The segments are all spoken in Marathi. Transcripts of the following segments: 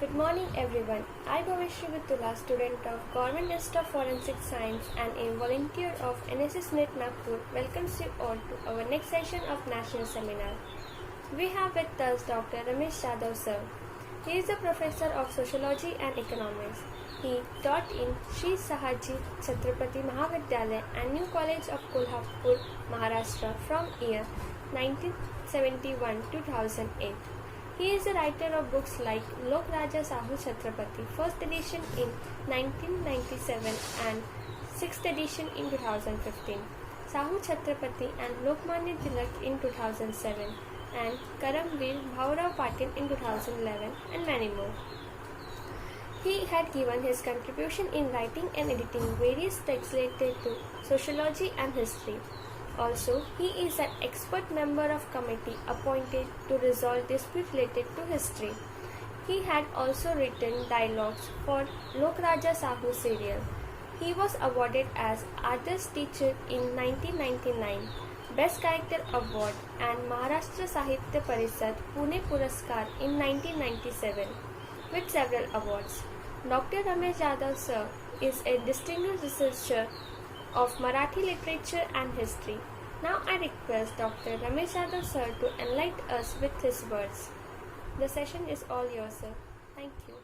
Good morning everyone. I Bhavishri Vitula, student of Government Institute of Forensic Science and a volunteer of NSS Net Nagpur, welcomes you all to our next session of National Seminar. We have with us Dr. Ramesh Jadhav sir. He is a professor of Sociology and Economics. He taught in Sri Sahaji Chhatrapati Mahavidyalaya and New College of Kolhapur, Maharashtra from year 1971 to 2008. He is a writer of books like Lok Raja Sahu Chhatrapati, first edition in 1997 and sixth edition in 2015, Sahu Chhatrapati and Lokmanya Tilak in 2007, and Karamveer Bhaurao Patil in 2011, and many more. He had given his contribution in writing and editing various texts related to sociology and history. Also, he is an expert member of committee appointed to resolve disputes related to history. He had also written dialogues for Lok Raja Sahu serial. He was awarded as Adarsh Teacher in 1999, Best Character Award and Maharashtra Sahitya Parishad Pune Puraskar in 1997 with several awards. Dr. Ramesh Jadhav sir is a distinguished researcher of Marathi literature and history. Now I request Dr. Ramesh Jadhav sir to enlighten us with his words. The session is all yours, sir. Thank you.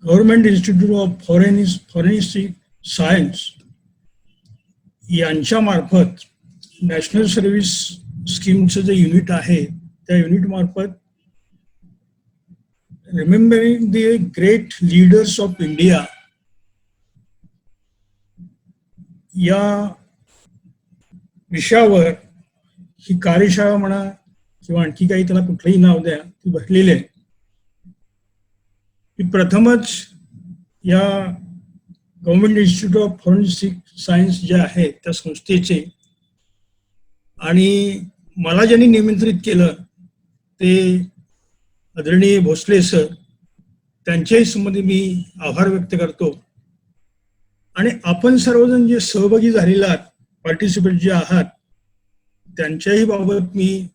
Government institute of forensic science यांच्या मार्फत नॅशनल सर्व्हिस स्कीमचं जे युनिट आहे त्या युनिट मार्फत remembering the great leaders of India या विषयावर ही कार्यशाळा म्हणा किंवा आणखी काही त्याला कुठलंही नाव द्या ती भरलेली आहे. ही प्रथमच या government institute of forensic science जे आहे त्या संस्थेचे आणि मला ज्यांनी निमंत्रित केलं ते आदरणीय भोसले सर, त्यांच्याही संबंधी मी आभार व्यक्त करतो. आणि आपण सर्वजण जे सहभागी झालेले आहात, पार्टिसिपेट जे आहात, त्यांच्याही बाबत मी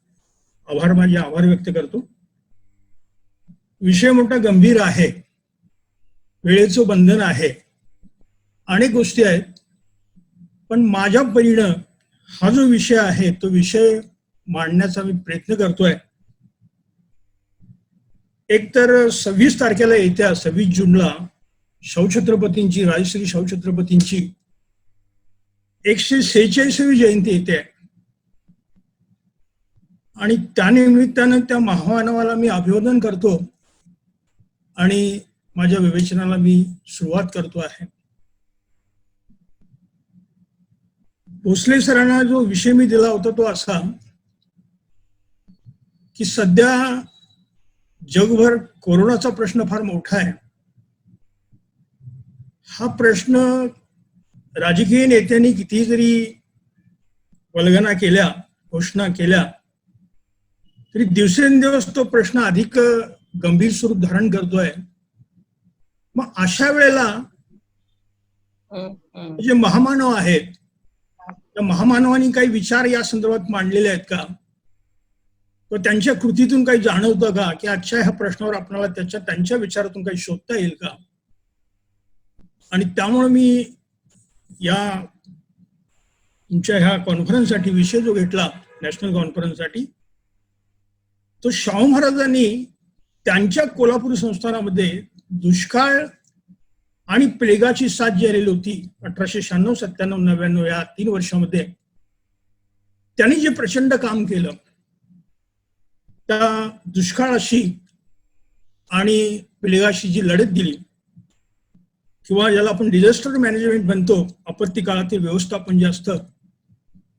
माझे आभार व्यक्त करतो. विषय मोठा गंभीर आहे, वेळेचं बंधन आहे, अनेक गोष्टी आहेत, पण माझ्या परीनं हा जो विषय आहे तो विषय मांडण्याचा मी प्रयत्न करतोय. एक तर 26 तारखेला येत्या 26 जूनला शाहूछत्रपतींची, राजश्री शाहूछत्रपतींची 146वी जयंती येते आणि त्यानिमित्तानं त्या महामानवाला मी अभिवादन करतो आणि माझ्या विवेचनाला मी सुरुवात करतो आहे. भोसले सरांना जो विषय मी दिला होता तो असा की सध्या जगभर कोरोनाचा प्रश्न फार मोठा आहे. हा प्रश्न राजकीय नेत्यांनी किती जरी वल्गना केल्या, घोषणा केल्या, तरी दिवसेंदिवस तो प्रश्न अधिक गंभीर स्वरूप धारण करतोय. मग अशा वेळेला जे महामानव आहेत त्या महामानवांनी काही विचार या संदर्भात मांडलेले आहेत का, तो त्यांच्या कृतीतून काही जाणवतं का की आजच्या ह्या प्रश्नावर आपल्याला त्यांच्या विचारातून काही शोधता येईल का. आणि त्यामुळे मी या तुमच्या ह्या कॉन्फरन्ससाठी विषय जो घेतला, नॅशनल कॉन्फरन्ससाठी, तो शाहू महाराजांनी त्यांच्या कोल्हापूर संस्थानामध्ये दुष्काळ आणि प्लेगाची साथ जी आलेली होती 1896, 97, 99 या 3 वर्षामध्ये त्यांनी जे प्रचंड काम केलं त्या दुष्काळाशी आणि प्लेगाशी जी लढत दिली किंवा ज्याला आपण डिझास्टर मॅनेजमेंट म्हणतो, आपत्ती काळातील व्यवस्थापन जे असतं,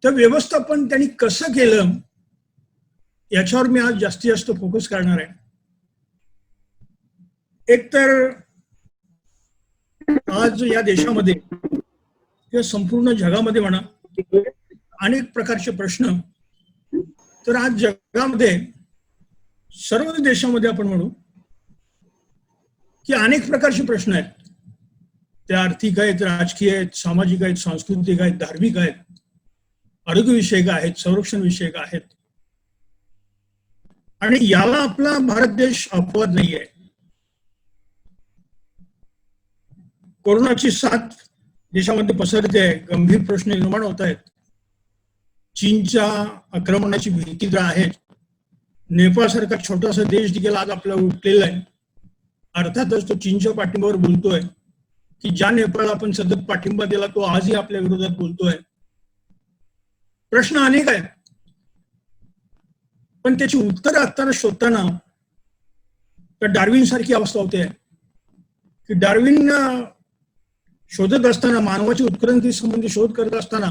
त्या व्यवस्थापन त्यांनी कसं केलं याच्यावर मी आज जास्तीत जास्त फोकस करणार आहे. एक तर आज या देशामध्ये किंवा संपूर्ण जगामध्ये म्हणा अनेक प्रकारचे प्रश्न, तर आज जगामध्ये सर्व देशामध्ये आपण म्हणू की अनेक प्रकारचे प्रश्न आहेत. ते आर्थिक आहेत, राजकीय आहेत, सामाजिक आहेत, सांस्कृतिक आहेत, धार्मिक आहेत, आरोग्य विषयक आहेत, संरक्षण विषयक आहेत. आणि याला आपला भारत देश अपवाद नाहीये. कोरोनाची साथ देशामध्ये पसरते आहे, गंभीर प्रश्न निर्माण होत आहेत, चीनच्या आक्रमणाची भीती तर आहे. नेपाळसारखा छोटासा देश देखील आज आपल्याला उठलेला आहे. अर्थातच तो चीनच्या पाठिंब्यावर बोलतोय की ज्या नेपाळला आपण सतत पाठिंबा दिला तो आजही आपल्या विरोधात बोलतोय. प्रश्न अनेक आहेत, पण त्याची उत्तरं असताना शोधताना तर डार्विन सारखी अवस्था होते की डार्विन शोधत असताना, मानवाची उत्क्रांती संबंधी शोध करत असताना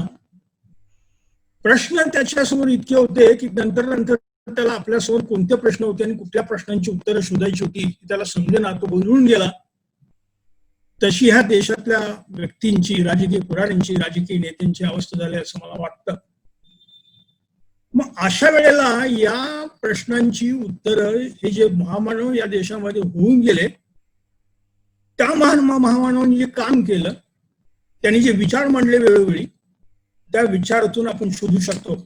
प्रश्न त्याच्यासमोर इतके होते की नंतर त्याला आपल्यासमोर कोणते प्रश्न होते आणि कुठल्या प्रश्नांची उत्तरं शोधायची होती त्याला समजेना, तो गोंधळून गेला. तशी ह्या देशातल्या व्यक्तींची, राजकीय पुढाऱ्यांची, राजकीय नेत्यांची अवस्था झाली असं मला वाटतं. मग अशा वेळेला या प्रश्नांची उत्तरं हे जे महामानव या देशामध्ये होऊन गेले, त्या महामानवांनी जे काम केलं, त्यांनी जे विचार मांडले वेळोवेळी, त्या विचारातून आपण शोधू शकतो.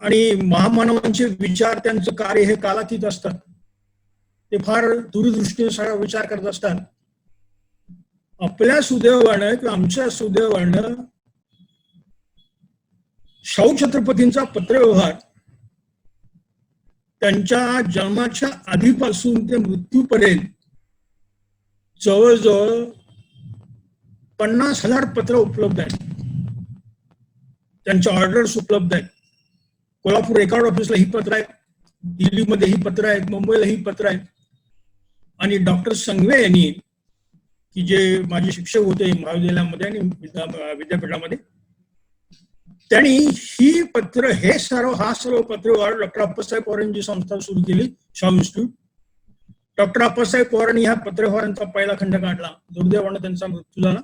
आणि महामानवांचे विचार, त्यांचं कार्य हे कालातीत असतात. ते फार दूरदृष्टीने सगळा विचार करत असतात. आपल्या सुदैवानं किंवा आमच्या सुदैवानं शाहू छत्रपतींचा पत्रव्यवहार त्यांच्या जन्माच्या आधीपासून ते मृत्यूपर्यंत जवळजवळ 50,000 पत्र उपलब्ध आहेत. त्यांच्या ऑर्डर्स उपलब्ध आहेत. कोल्हापूर रेकॉर्ड ऑफिसला ही पत्र आहेत, दिल्लीमध्ये ही पत्र आहेत, मुंबईला ही पत्र आहेत. आणि डॉक्टर संघवे यांनी, की जे माझे शिक्षक होते महाविद्यालयामध्ये आणि विद्यापीठामध्ये, त्यांनी ही पत्र, हा सर्व पत्रव्यवहार डॉक्टर अप्पासाहेब पवारांची संस्था सुरू केली, शाहू इन्स्टिट्यूट. डॉक्टर अप्पासाहेब पवारांनी ह्या पत्रव्यवहारांचा पहिला खंड काढला. दुर्दैवानं त्यांचा मृत्यू झाला.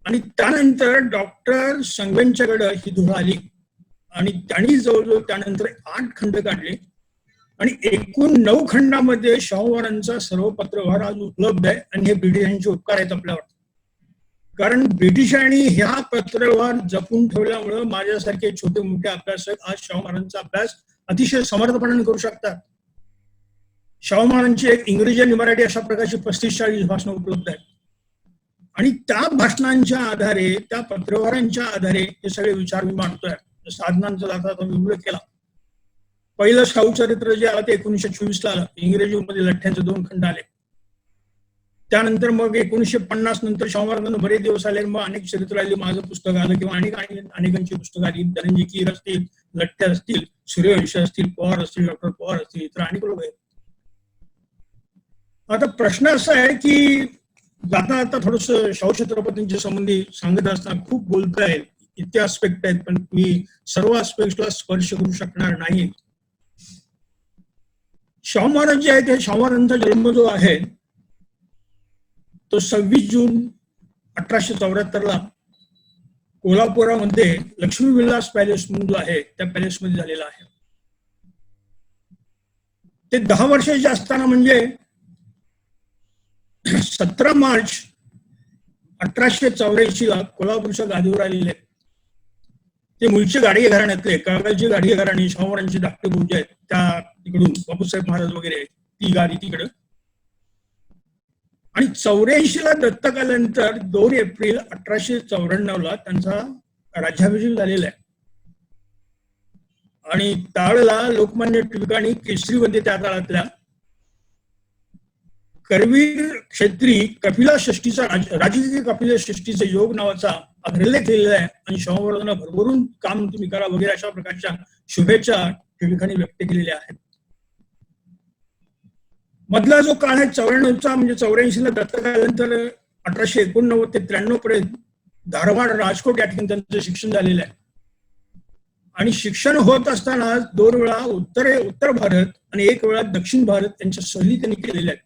आणि त्यानंतर डॉक्टर संघवेंच्याकडे ही धुळ आली आणि त्यांनी जवळजवळ त्यानंतर 8 खंड काढले आणि एकूण 9 खंडामध्ये शाहू महाराजांचा सर्व पत्रव्यवहार आज उपलब्ध आहे. आणि हे ब्रिटिशांचे उपकार आहेत आपल्यावर, कारण ब्रिटिशांनी ह्या पत्रव्यवहार जपून ठेवल्यामुळे माझ्यासारखे छोटे मोठे अभ्यासक आज शाहू महाराजांचा अभ्यास अतिशय समर्थपणाने करू शकतात. शाहू महाराजांची एक इंग्रजी आणि मराठी अशा प्रकारची 35-40 भाषणं उपलब्ध आहेत. आणि त्या भाषणांच्या आधारे, त्या पत्रव्यवहारांच्या आधारे हे सगळे विचार मी मांडतोय. साधनांचा दाखला मी उल्लेख केला. पहिलं शाहू चरित्र जे आलं ते 1924 ला आलं. इंग्रजीमध्ये लठ्ठ्यांचे 2 खंड आले. त्यानंतर मग 1950 नंतर शाहू महाराजांना बरेच दिवस आले, मग अनेक चरित्र आली. माझं पुस्तक आलं किंवा अनेकांची पुस्तकं आली. धनंजय कीर असतील, लठ्ठे असतील, सूर्यवंशी असतील, पवार असतील, डॉक्टर पवार असतील, इतर अनेक लोक आहेत. आता प्रश्न असा आहे की आता थोडस शाहू छत्रपतींच्या संबंधी सांगत असताना खूप बोलता येईल, इतके आस्पेक्ट आहेत, पण मी सर्व आस्पेक्टला स्पर्श करू शकणार नाही. शाहू महाराज जे आहेत, शाहू महाराजांचा जन्म जो आहे तो 26 जून 1874 ला कोल्हापुरामध्ये लक्ष्मी विलास पॅलेस म्हणून जो आहे त्या पॅलेसमध्ये झालेला आहे. ते 10 वर्षाचे असताना, म्हणजे 17 मार्च 1884 ला कोल्हापूरच्या गादीवर आलेले आहेत. ते मूळचे गाडगे घराण्यातले, काळगावची गाडगे घराणी, शाहू महाराजांची धाकटे भाऊजी आहेत, त्या तिकडून बापूसाहेब महाराज वगैरे, ती गाडी तिकडं. आणि 84 ला दत्तक आल्यानंतर 2 एप्रिल 1894 ला त्यांचा राज्याभिषेक झालेला आहे. आणि त्यावेळेला लोकमान्य टिळकांनी केसरीमध्ये त्या काळातल्या करवीर क्षेत्री कपिला षष्टीचा, राजकीय कपिला षष्टीचा योग नावाचा अग्रलेख केलेला आहे. आणि शाहू महाराजांना भरभरून काम तुम्ही करा वगैरे अशा प्रकारच्या शुभेच्छा टिळकांनी व्यक्त केलेल्या आहेत. मधला जो काळ आहे 94चा, म्हणजे 84 ला दत्तक आल्यानंतर 1889 ते 93 पर्यंत धारवाड, राजकोट या ठिकाणी त्यांचं शिक्षण झालेलं आहे. आणि शिक्षण होत असताना 2 वेळा उत्तर भारत आणि 1 वेळा दक्षिण भारत त्यांच्या सहली त्यांनी केलेल्या आहेत.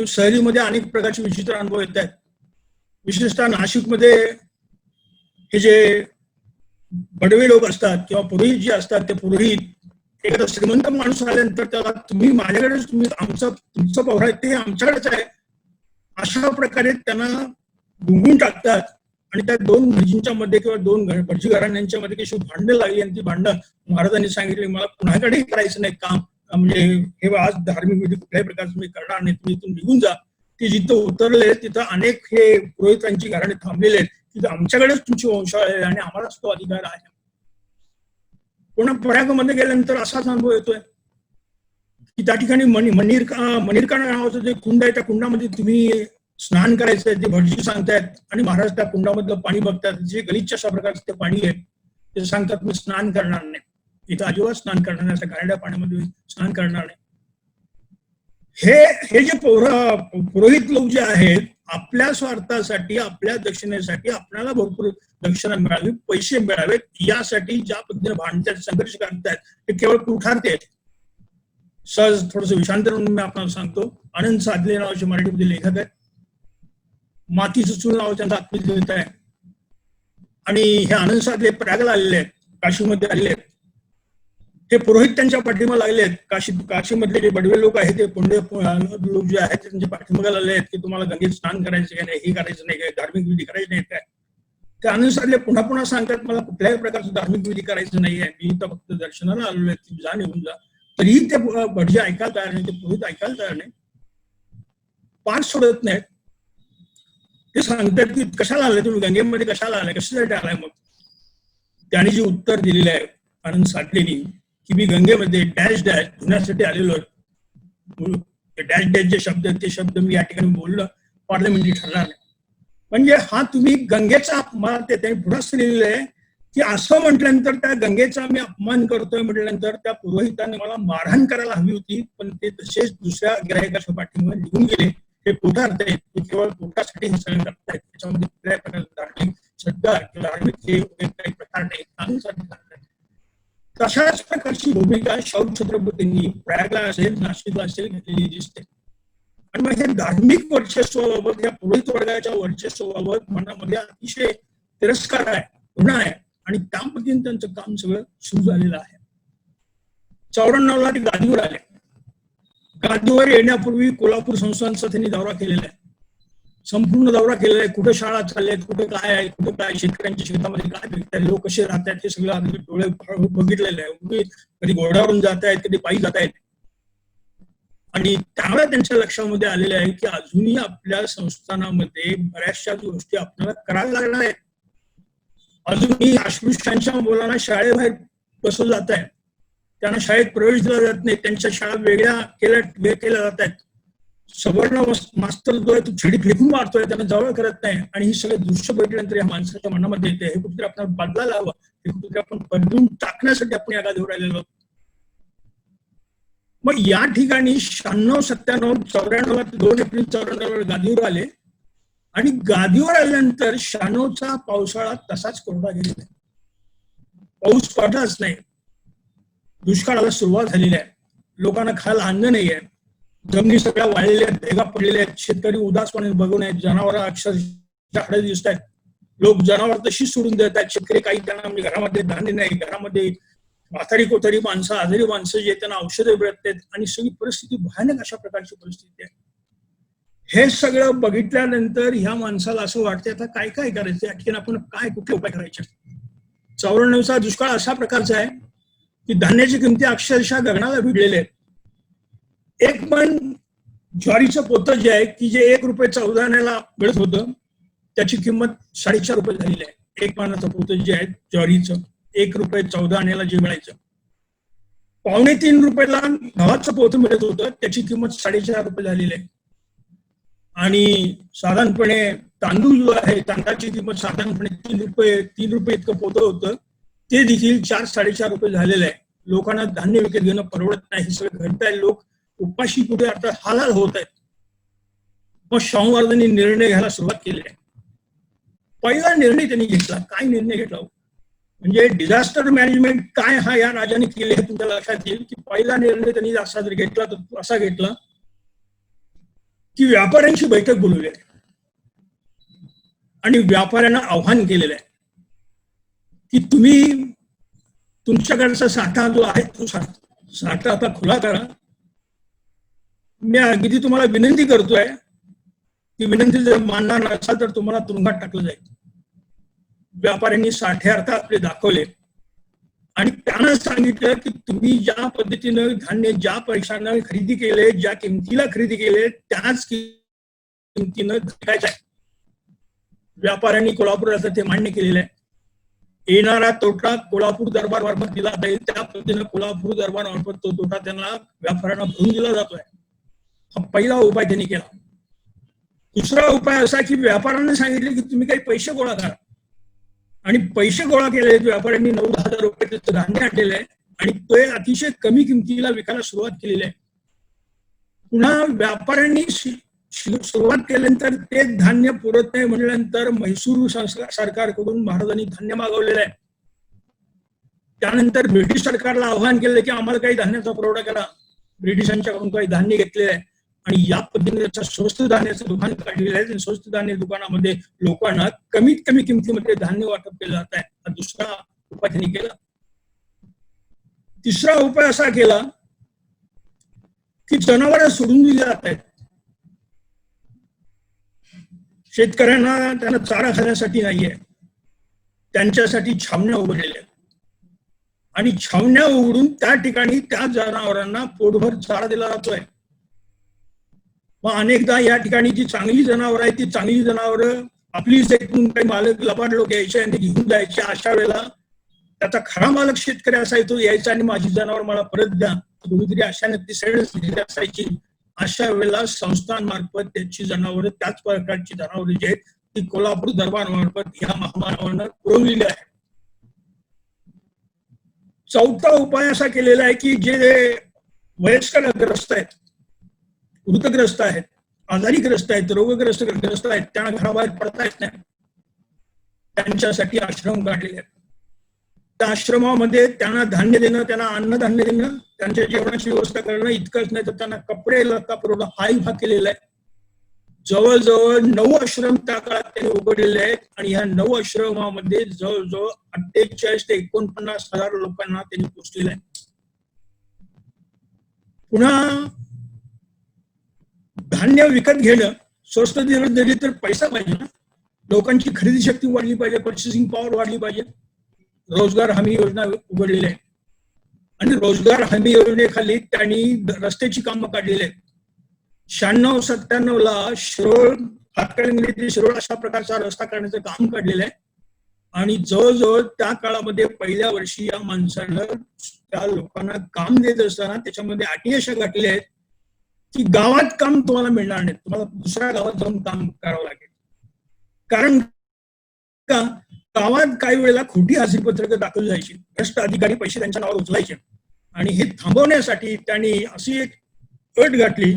सहलीमध्ये अनेक प्रकारचे विचित्र अनुभव येत आहेत. विशेषतः नाशिकमध्ये हे जे बडवे लोक असतात किंवा पुरोहित जे असतात, ते पुरोहित एखादा श्रीमंत माणूस आल्यानंतर त्याला तुम्ही माझ्याकडेच, तुम्ही तुमचं पौराहित्य हे आमच्याकडेच आहे, अशा प्रकारे त्यांना गुंगून टाकतात आणि त्या दोन भटजींच्या मध्ये किंवा दोन भटजी घराण्यांच्या मध्ये कशी भांडणं लागली आणि ती भांडणं महाराजांनी सांगितली मला कुणाकडेही करायचं नाही काम, म्हणजे हे आज धार्मिक विधी कुठल्याही प्रकारचं तुम्ही करणार नाही, तुम्ही इथून निघून जा. ते जिथं उतरले तिथं अनेक हे पुरोहितांची घराणे थांबलेले आहेत, तिथं आमच्याकडेच तुमची वंशावळ आहे आणि आम्हालाच तो अधिकार आहे. पुन्हा प्रयागमध्ये गेल्यानंतर असाच अनुभव येतोय की त्या ठिकाणी मणिरका नावाचं जे कुंड आहे त्या कुंडामध्ये तुम्ही स्नान करायचंय ते भटजी सांगतायत आणि महाराज त्या कुंडामधलं पाणी बघतात, जे गलिच्छ अशा प्रकारचं ते पाणी आहे ते सांगतात मी स्नान करणार नाही, इथं अजिबात स्नान करणार नाही, अशा गारड्या पाण्यामध्ये स्नान करणार नाही. हे जे पुरोहित लोक जे आहेत आपल्या स्वार्थासाठी आपल्या दक्षिणेसाठी आपल्याला भरपूर दक्षिणा मिळावी, पैसे मिळावेत यासाठी ज्या पद्धतीने भांडतात संघर्ष करतायत ते केवळ पुरुषार्थी आहेत. सहज थोडस विषांतर म्हणून मी आपल्याला सांगतो. आनंद साधले नावाचे मराठीमध्ये लेखक आहेत. मातीचं चूल नाव त्यांचा आत्मग्रंथ आहे आणि हे आनंद साधले प्रयागला आलेले आहेत, काशीमध्ये आलेले आहेत. हे पुरोहित त्यांच्या पाठीमागे लागले आहेत. काशीमधले जे बडवे लोक आहेत ते पुंडे लोक जे आहेत त्यांच्या पाठीमागे लागले आहेत की तुम्हाला गंगेत स्नान करायचं काय नाही, हे करायचं नाही काय, धार्मिक विधी करायचे नाहीत काय. ते आनंद साधले पुन्हा पुन्हा सांगतात मला कुठल्याही प्रकारचं धार्मिक विधी करायचं नाही आहे, मी इथं फक्त दर्शनाला आलेलो आहे, तुम्ही जा निघून जा. तरीही ते भटजी ऐकायला तयार नाही, ते पुरोहित ऐकायला तयार नाही, पाठ सोडत नाहीत. ते सांगतात की कशाला आलाय तुम्ही गंगेमध्ये, कशाला आलाय, कशासाठी आलाय. मग त्याने जे उत्तर दिलेलं आहे आनंद साठलेनी की मी गंगेमध्ये डॅश डॅश धुण्यासाठी आलेलो आहे. डॅश डॅश जे शब्द आहेत ते शब्द मी या ठिकाणी बोललं पार्लमेंटरी ठरणार नाही. म्हणजे हा तुम्ही गंगेचा अपमान, ते त्यांनी पुढे असं लिहिलेलं आहे की असं म्हटल्यानंतर त्या गंगेचा मी अपमान करतोय म्हटल्यानंतर त्या पुरोहिताने मला मारहाण करायला हवी होती, पण ते तसेच दुसऱ्या गिरायकाच्या पाठीमागे निघून गेले. हे पोटार्थ आहेत, ते केवळ पोटासाठी हे सगळं करतायत, त्याच्यामध्ये कुठल्याही प्रकारचे धार्मिक सद्गार किंवा धार्मिक हे काही प्रकार नाही, कानूनसाठी करतायत. तशाच प्रकारची भूमिका शौर्य छत्रपतींनी प्रयागला असेल नाशिकला असेल घेतलेली दिसते. आणि मग हे धार्मिक वर्चस्वाबाबत या पुरोहित वर्गाच्या वर्चस्वाबाबत मनामध्ये अतिशय तिरस्कार आहे, गुन्हा आहे आणि त्या पद्धतीने त्यांचं काम सगळं सुरू झालेलं आहे. 94ला ते गादीवर आले. गादीवर येण्यापूर्वी कोल्हापूर संस्थांचा त्यांनी दौरा केलेला आहे, संपूर्ण दौरा केलेला आहे. कुठे शाळा चालल्यात, कुठे काय आहे, कुठे काय शेतकऱ्यांच्या शेतामध्ये काय पिकतात, लोक कसे राहतात हे सगळं अगदी डोळे बघितलेलं आहे. कधी घोड्यावरून जात आहेत, कधी पायी जात आहेत. आणि त्यामुळे त्यांच्या लक्षामध्ये आलेले आहे की अजूनही आपल्या संस्थानामध्ये बऱ्याचशा गोष्टी आपल्याला करायला लागणार आहेत. अजूनही अस्पृश्यांच्या मुलांना शाळेबाहेर बसवलं जात आहे, त्यांना शाळेत प्रवेश दिला जात नाही, त्यांच्या शाळा वेगळ्या केल्या जात आहेत. सवर्ण मास्तर जो आहे तो छडी फेकून मारतोय, त्यांना जवळ करत नाही. आणि ही सगळे दृश्य बघितल्यानंतर या माणसाच्या मनामध्ये येते हे कुठेतरी आपण बदलायला हवं, हे कुठेतरी आपण बदलून टाकण्यासाठी आपण या गादीवर आलेलो. मग या ठिकाणी 96, 97, 94 2 एप्रिल 94 गादीवर आले आणि गादीवर आल्यानंतर 96चा पावसाळा तसाच कोरडा गेलेला आहे, पाऊस पडलाच नाही. दुष्काळाला सुरुवात झालेली आहे, लोकांना खायला अन्न नाही आहे, जमिनी सगळ्या वाळलेल्या आहेत, भेगा पडलेल्या आहेत, शेतकरी उदासपणे बघून आहेत, जनावर अक्षरशः हडे दिसत आहेत. लोक जनावर तशी सोडून देत आहेत. शेतकरी काही त्यांना म्हणजे घरामध्ये धान्य नाही, घरामध्ये म्हातारी कोतारी माणसं, आजारी माणसं जे त्यांना औषधं मिळत आहेत आणि सगळी परिस्थिती भयानक अशा प्रकारची परिस्थिती आहे. हे सगळं बघितल्यानंतर ह्या माणसाला असं वाटतं आता काय काय करायचं, या ठिकाणी आपण काय कुठले उपाय करायचे. 94चा दुष्काळ अशा प्रकारचा आहे की धान्याची किमती अक्षरशः गगनाला भिडलेले आहेत. एक पण ज्वारीचं पोतं जे आहे की जे ₹1 14 मिळत होतं त्याची किंमत ₹4.5 झालेली आहे. एक पानाचं पोतं जे आहे ज्वारीचं ₹1 जे मिळायचं, ₹2.25 गव्हाचं पोतं मिळत होतं त्याची किंमत ₹4.5 झालेली आहे. आणि साधारणपणे तांदूळ जो आहे तांदळाची किंमत साधारणपणे ₹3 इतकं पोतं होतं, ते देखील ₹4-4.5 झालेलं आहे. लोकांना धान्य विकत घेणं परवडत नाही, हे सगळं घडत आहे. लोक उपाशी कुठे आता हालाल होत आहेत. मग शाहू महाराजांनी निर्णय घ्यायला सुरुवात केली आहे. पहिला निर्णय त्यांनी घेतला. काय निर्णय घेतला म्हणजे डिझास्टर मॅनेजमेंट काय हा या राजाने केले हे तुमच्या लक्षात येईल की पहिला निर्णय त्यांनी असा जर घेतला तर असा घेतला की व्यापाऱ्यांची बैठक बोलवली आहे आणि व्यापाऱ्यांना आव्हान केलेलं आहे की तुम्ही तुमच्याकडचा साठा जो आहे तो साठा आता खुला करा. मी अगदी तुम्हाला विनंती करतोय की विनंती जर मानणार नसाल तर तुम्हाला तुरुंगात टाकलं जाईल. व्यापाऱ्यांनी साठे आपले दाखवले आणि त्यांना सांगितलं की तुम्ही ज्या पद्धतीनं धान्य ज्या पैशानं खरेदी केले, ज्या किमतीला खरेदी केले त्याच किमतीनं विकायचं आहे. व्यापाऱ्यांनी कोल्हापुराचं ते मान्य केलेलं आहे. येणारा तोटा कोल्हापूर दरबार मार्फत दिला जाईल, त्या पद्धतीनं कोल्हापूर दरबार मार्फत तो तोटा त्यांना व्यापाऱ्यांना भरून दिला जातोय. हा पहिला उपाय त्यांनी केला. दुसरा उपाय असा की व्यापाऱ्यांना सांगितले की तुम्ही काही पैसे गोळा करा आणि पैसे गोळा केले. व्यापाऱ्यांनी 9,000 रुपये त्याचं धान्य आणलेलं आहे आणि ते अतिशय कमी किमतीला विकायला सुरुवात केलेली आहे. पुन्हा व्यापाऱ्यांनी सुरुवात केल्यानंतर ते धान्य पुरत नाही म्हटल्यानंतर म्हैसूर सरकारकडून महाराजांनी धान्य मागवलेलं आहे. त्यानंतर ब्रिटिश सरकारला आव्हान केलं की आम्हाला काही धान्याचा पुरवठा करा. ब्रिटिशांच्याकडून काही धान्य घेतलेलं आहे आणि या पद्धतीने स्वस्त धान्याचं दुकान काढलेलं आहे. स्वस्त धान्य दुकानामध्ये लोकांना कमीत कमी किमतीमध्ये धान्य वाटप केलं जात आहे. हा दुसरा उपाय त्यांनी केला. तिसरा उपाय असा केला की जनावरं सोडून दिली जात आहेत. शेतकऱ्यांना त्यांना चारा खाण्यासाठी नाहीये, त्यांच्यासाठी छावण्या उघडलेल्या आहेत आणि छावण्या उघडून त्या ठिकाणी त्या जनावरांना पोटभर चारा दिला जातोय. मग अनेकदा या ठिकाणी जी चांगली जनावरं आहेत ती चांगली जनावरं आपलीच ऐकून काही मालक लबाड लोक यायचे आणि ते घेऊन जायचे. अशा वेळेला त्याचा खरा मालक शेतकरी असायचो, यायचा आणि माझी जनावर मला परत द्या. कुठेतरी अशाने ती सैळ असायची. अशा वेळेला संस्थांमार्फत त्याची जनावरं, त्याच प्रकारची जनावरं जी आहेत ती कोल्हापूर दरबार मार्फत या महामानवांना पुरवलेली आहे. चौथा उपाय असा केलेला आहे की जे वयस्कर ग्रस्त आहेत, मृतग्रस्त आहेत, आजारीग्रस्त आहेत, रोगग्रस्त आहेत, त्यांना घराबाहेर पडता येत नाही, त्यांच्यासाठी आश्रम काढलेले आहेत. त्या आश्रमामध्ये त्यांना धान्य देणं, त्यांना अन्नधान्य देणं, त्यांच्या जेवणाची व्यवस्था करणं इतकंच नाही तर त्यांना कपडे लत्ता पुरवठा हा विभाग केलेला आहे. जवळजवळ 9 आश्रम त्या काळात त्यांनी उघडलेले आहेत आणि ह्या 9 आश्रमामध्ये जवळजवळ 48 ते 49,000 लोकांना त्यांनी पोचलेलं आहे. पुन्हा धान्य विकत घेणं, स्वस्त दिली तर पैसा पाहिजे ना, लोकांची खरेदी शक्ती वाढली पाहिजे, पर्चेसिंग पॉवर वाढली पाहिजे. रोजगार हमी योजना उघडलेली आहे आणि रोजगार हमी योजनेखाली त्यांनी रस्त्याची कामं काढलेली आहेत. 96-97 शिरोळ हातकणंगले ते शिरोळ अशा प्रकारचा रस्ता करण्याचं काम काढलेलं आहे आणि जवळजवळ त्या काळामध्ये पहिल्या वर्षी या माणसानं त्या लोकांना काम देत असताना त्याच्यामध्ये अटी अशा घातल्या आहेत की गावात काम तुम्हाला मिळणार नाही, तुम्हाला दुसऱ्या गावात जाऊन काम करावं लागेल. कारण का गावात काही वेळेला खोटी हजेरीपत्रकं दाखल जायची, भ्रष्ट अधिकारी पैसे त्यांच्या नावावर उचलायचे आणि हे थांबवण्यासाठी त्यांनी अशी एक अट घातली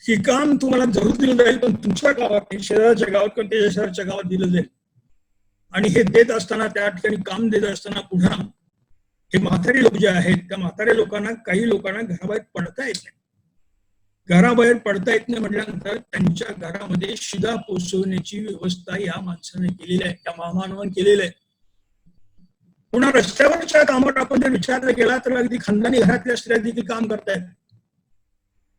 की काम तुम्हाला जरूर दिलं जाईल पण तुमच्या गावात, शहराच्या गावात किंवा त्याच्या शहराच्या गावात दिलं जाईल. आणि हे देत असताना, त्या ठिकाणी काम देत असताना पुन्हा हे म्हातारे लोक जे आहेत त्या म्हातारे लोकांना, काही लोकांना घराबाहेर पडता येत नाही. घराबाहेर पडता येत नाही म्हटल्यानंतर त्यांच्या घरामध्ये शिदा पोचवण्याची व्यवस्था या माणसाने केलेली आहे, त्या महामानवाने केलेलं आहे. पुन्हा रस्त्यावरच्या कामात आपण जर विचार केला तर अगदी खानदानी घरातल्या स्त्रिया देखील काम करतायत.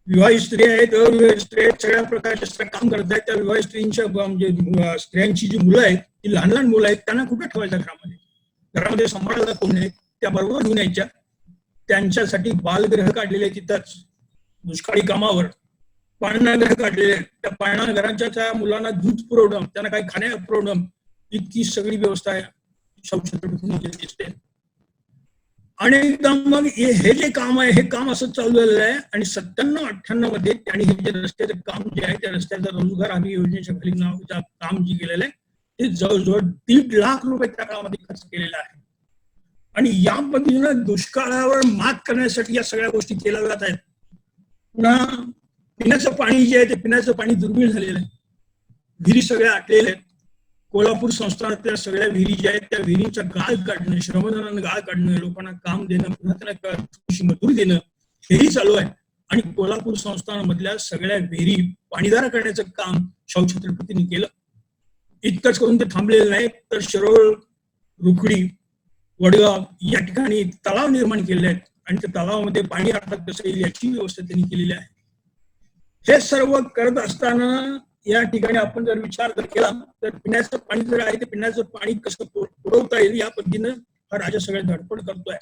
विवाहित स्त्रिया आहेत, अविवाहित स्त्रिया आहेत, सगळ्या प्रकारच्या स्त्रिया काम करतायत. त्या विवाहित स्त्रियांच्या म्हणजे स्त्रियांची जी मुलं आहेत ती लहान लहान मुलं आहेत, त्यांना कुठे ठेवायचं घरामध्ये? घरामध्ये सांभाळायला कोण नाही, त्या बरोबर घेऊन यायच्या. त्यांच्यासाठी बालगृह काढलेले तिथंच दुष्काळी कामावर, पाळणाघर काढलेले आहेत. त्या पाळणाघरांच्या त्या मुलांना दूध पुरवणं, त्यांना काही खाण्या पुरवणं, इतकी सगळी व्यवस्था आहे छत्रपतींनी केली दिसते. आणि एकदम मग हे जे काम आहे हे काम असं चालू झालेलं आहे आणि 97-98 मध्ये त्यांनी हे जे रस्त्याचं काम जे आहे त्या रस्त्याचा रोजगार हमी योजनेच्या खाली नावाचं काम जे केलेलं आहे ते जवळजवळ 1.5 लाख रुपये त्या कामामध्ये खर्च केलेला आहे. आणि या पद्धतीनं दुष्काळावर मात करण्यासाठी या सगळ्या गोष्टी केल्या जात आहेत. पुन्हा पिण्याचं पाणी जे आहे ते पिण्याचं पाणी दुर्मिळ झालेलं आहे, विहिरी सगळ्या आटलेल्या आहेत. कोल्हापूर संस्थानातल्या सगळ्या विहिरी ज्या आहेत त्या विहिरींचा गाळ काढणं, श्रमदानानं गाळ काढणं, लोकांना काम देणं, पुन्हा त्यांना मजूर देणं हेही चालू आहे. आणि कोल्हापूर संस्थानामधल्या सगळ्या विहिरी पाणीदार करण्याचं काम शाहू छत्रपतींनी केलं. इतकंच करून ते थांबलेलं नाही तर शिरोळ, रुकडी, वडगाव या ठिकाणी तलाव निर्माण केले आहेत आणि त्या तलावामध्ये पाणी अर्थात कसं येईल याची व्यवस्था त्यांनी केलेली आहे. हे सर्व करत असताना या ठिकाणी आपण जर विचार केला तर पिण्याचं पाणी जर आहे ते पिण्याचं पाणी कसं पुरवता येईल या पद्धतीनं हा राजा सगळे धडपड करतोय.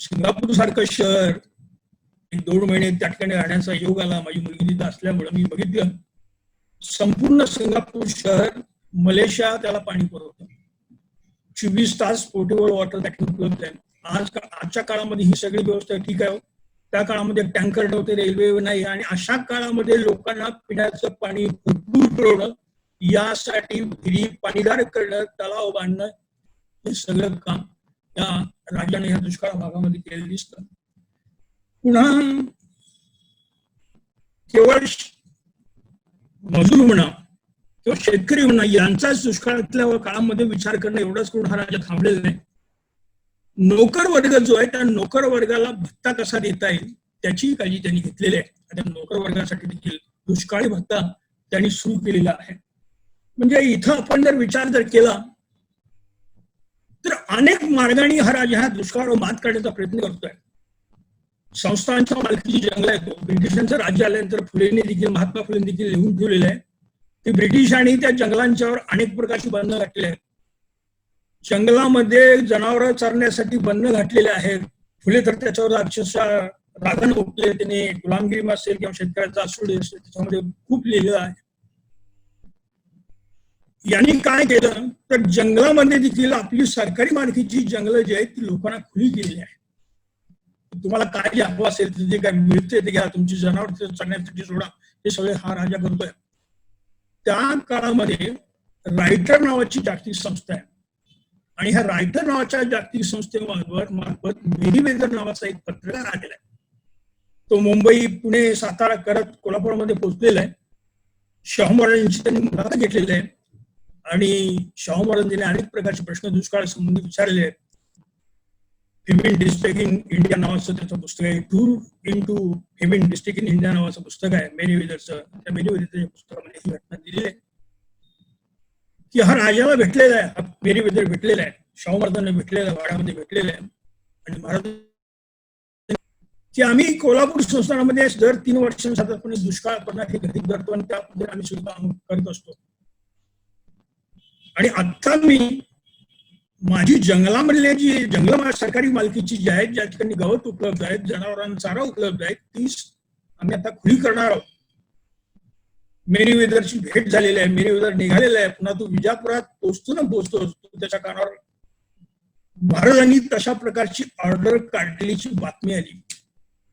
सिंगापूर सारखं शहर 2 महिने त्या ठिकाणी राहण्याचा योग आला. माझी मुलगी तिथं असल्यामुळे मी बघितलं संपूर्ण सिंगापूर शहर मलेशिया त्याला पाणी पुरवतं. 24 तास पोर्टेबल वॉटर त्या ठिकाणी उपलब्ध आहे. आजच्या काळामध्ये ही सगळी व्यवस्था ठीक आहे. त्या काळामध्ये टँकर नव्हते, रेल्वे नाही, आणि अशा काळामध्ये लोकांना पिण्याचं पाणी भरपूर पुरवणं यासाठी विहिरी पाणीदार करणं, तलाव बांधणं हे सगळं काम या राज्याने या दुष्काळ भागामध्ये केलेलं दिसतं. पुन्हा केवळ मजूर म्हणा किंवा शेतकरी म्हणा यांचाच दुष्काळातल्या काळामध्ये विचार करणं एवढंच करून हा राजा थांबलेला नाही. नोकर वर्ग जो आहे त्या नोकर वर्गाला भत्ता कसा देता येईल त्याची काळजी त्यांनी घेतलेली आहे. त्या नोकर वर्गासाठी देखील दुष्काळी भत्ता त्यांनी सुरू केलेला आहे. म्हणजे इथं आपण जर विचार केला तर अनेक मार्गाने हा राजा ह्या दुष्काळावर मात करण्याचा प्रयत्न करतोय. संस्थांच्या मालकीची जंगल आहे. तो ब्रिटिशांचं राज्य आल्यानंतर फुलेंनी देखील, महात्मा फुलेंनी देखील लिहून ठेवलेलं आहे की ब्रिटिशांनी त्या जंगलांच्यावर अनेक प्रकारची बंधनं घातलेली आहेत. जंगलामध्ये जनावरं चरण्यासाठी बंधनं घातलेले आहेत. फुले तर त्याच्यावर अक्षरशः राखण उठले. त्याने गुलामगिरी असेल किंवा शेतकऱ्याचा असूड असेल त्याच्यामध्ये खूप लिहिलेलं आहे. यांनी काय केलं तर जंगलामध्ये देखील आपली सरकारी मालकीची जंगलं जी आहेत ती लोकांना खुली केलेली आहे. तुम्हाला काय जे हवं असेल जे काय मिळते ते घ्या, तुमची जनावर चरण्यासाठी सोडा, हे सगळे हा राजा करतोय. त्या काळामध्ये रायटर नावाची जागतिक संस्था आहे आणि ह्या रायटर नावाच्या जागतिक संस्थेमार्फत मेरीवेदर नावाचा एक पत्रकार आलेला आहे. तो मुंबई, पुणे, सातारा करत कोल्हापूरमध्ये पोहोचलेला आहे. शाहू महाराजांची त्यांनी मुलाखत घेतलेली आहे आणि शाहू महाराजांनी अनेक प्रकारचे प्रश्न दुष्काळ संबंधी विचारलेले आहेत. फेमिन डिस्ट्रिक्ट इन इंडिया नावाचं त्याचं पुस्तक आहे. Tour into famine district in India नावाचं पुस्तक आहे मेरीवेदरचं. त्या मेरीवेदरच्या पुस्तकामध्ये ही घटना दिलेली आहे की हा राजाला भेटलेला आहे, हा मेरीवेदर भेटलेला आहे, शाहू महाराजांना भेटलेला आहे, वाड्यामध्ये भेटलेला आहे. आणि महाराज की आम्ही कोल्हापूर संस्थानामध्ये दर 3 वर्षांनी सातत्याने दुष्काळ पडणार हे घरी करतो आणि त्या पद्धतीने आम्ही सुद्धा करत असतो. आणि आता मी माझी जंगलामधले जी जंगल सरकारी मालकीची जी आहेत, ज्या ठिकाणी गवत उपलब्ध आहेत, जनावरांना चारा उपलब्ध आहे, तीच आम्ही आता खुली करणार आहोत. मेरीवेदरची भेट झालेली आहे. मेरीवेदर निघालेला आहे. पुन्हा तो विजापुरात पोहोचतो त्याच्या कानावर महाराजांनी तशा प्रकारची ऑर्डर काढलेलीची बातमी आली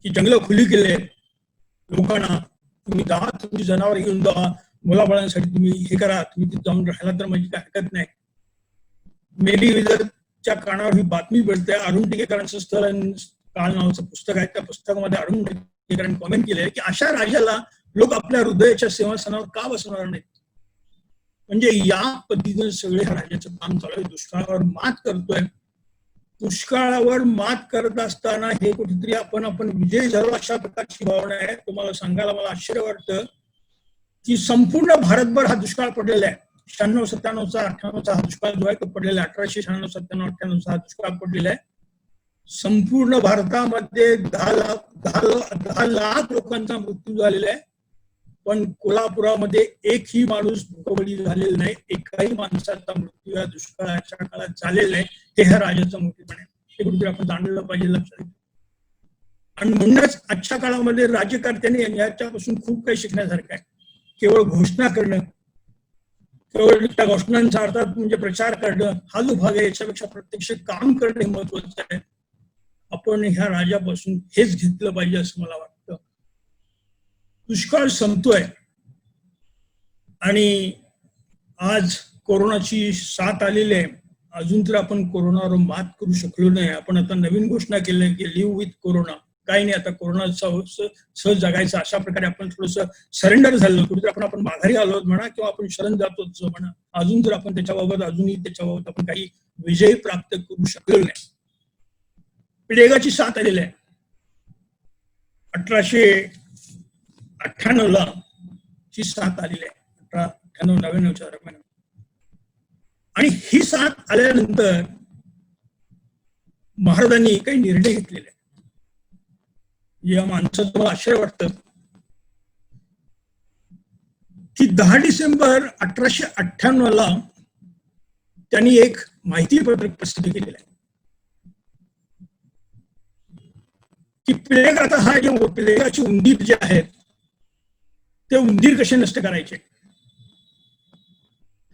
की जंगल खुली केले लोकांना, तुम्ही जा, तुमची जनावर घेऊन जा, मुलाबाळांसाठी तुम्ही हे करा, तुम्ही तिथे जाऊन राहिला तर माझी काय हरकत नाही. मेरीवेदरच्या कानावर ही बातमी मिळते. अरुण टिकेकरांचं स्थळ काळ नावाचं पुस्तक आहे. त्या पुस्तकामध्ये अरुण टिकेकरांनी कॉमेंट केले की अशा राजाला लोक आपल्या हृदयाच्या सिंहासनावर का बसवणार नाहीत. म्हणजे या पद्धतीने सगळे राज्याचं काम चालू आहे. दुष्काळावर मात करतोय. दुष्काळावर मात करत असताना हे कुठेतरी आपण विजय झालो अशा प्रकारची भावना आहे. तुम्हाला सांगायला मला आश्चर्य वाटतं की संपूर्ण भारतभर हा दुष्काळ पडलेला आहे. 96-97चा 98चा हा दुष्काळ जो आहे तो पडलेला आहे. 1896-97-98चा हा दुष्काळ पडलेला आहे. संपूर्ण भारतामध्ये 10 लाख लोकांचा मृत्यू झालेला आहे. पण कोल्हापुरामध्ये एकही माणूस भूकबळी झालेला नाही. एकाही माणसाचा मृत्यू या दुष्काळाच्या काळात झालेला नाही. हे ह्या राजाचं मोठेपण आहे. हे कुठेतरी आपण जाणलं पाहिजे, लक्षात. आणि म्हणूनच आजच्या काळामध्ये राज्यकर्त्यांनी याच्यापासून खूप काही शिकण्यासारखं आहे. केवळ घोषणा करणं, केवळ त्या घोषणांचा अर्थात म्हणजे प्रचार करणं हा जो भाग आहे, याच्यापेक्षा प्रत्यक्ष काम करणे महत्वाचं आहे. आपण ह्या राजापासून हेच घेतलं पाहिजे असं मला वाटतं. दुष्काळ संपतोय आणि आज कोरोनाची साथ आलेली आहे. अजून तर आपण कोरोनावर मात करू शकलो नाही. आपण आता नवीन घोषणा केली की लिव्ह विथ कोरोना. काही नाही, आता कोरोनाचा सहज जगायचं अशा प्रकारे आपण थोडस सरेंडर झालं. कुठेतरी आपण माघारी आलो म्हणा किंवा आपण शरण जातो म्हणा. अजून तर आपण त्याच्याबाबत आपण काही विजय प्राप्त करू शकलो नाही. प्लेगाची साथ आलेली आहे. 1898ला ची साथ आलेली आहे. 1898-99च्या दरम्यान. आणि ही साथ आल्यानंतर महाराजांनी काही निर्णय घेतलेले आहेत. या माणसाचं मला आश्चर्य वाटतं की 10 डिसेंबर 1898 त्यांनी एक माहिती पत्रक प्रसिद्ध केलेलं आहे की प्लेग आता हा जे प्लेगाचे उंदीर जे आहेत ते उंदीर कसे नष्ट करायचे,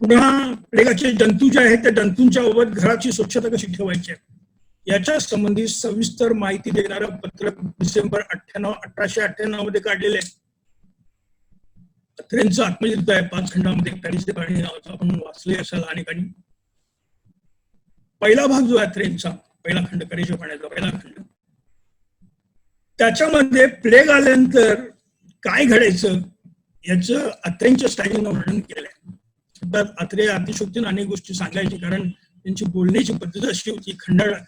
पुन्हा प्लेगाचे जंतू जे आहेत त्या जंतूंच्या बाबत घराची स्वच्छता कशी ठेवायची याच्या संबंधी सविस्तर माहिती देणारं पत्रक डिसेंबर 1898 मध्ये काढलेलं आहे. अत्रेंचं आत्मचरित्र आहे 5 खंडामध्ये, पॅरिसचे पाणी नावाचं, आपण वाचले असाल अनेकांनी. पहिला भाग जो आहे अत्रेंचा, पहिला खंड, करेच्या पाण्याचा पहिला खंड, त्याच्यामध्ये प्लेग आल्यानंतर काय घडायचं याचं अत्रेंच्या स्टाईलनं वर्णन केलंय. अत्रे अतिशयोक्तीनं अनेक गोष्टी सांगायचे, कारण त्यांची बोलण्याची पद्धत अशी होती. खंडाळा,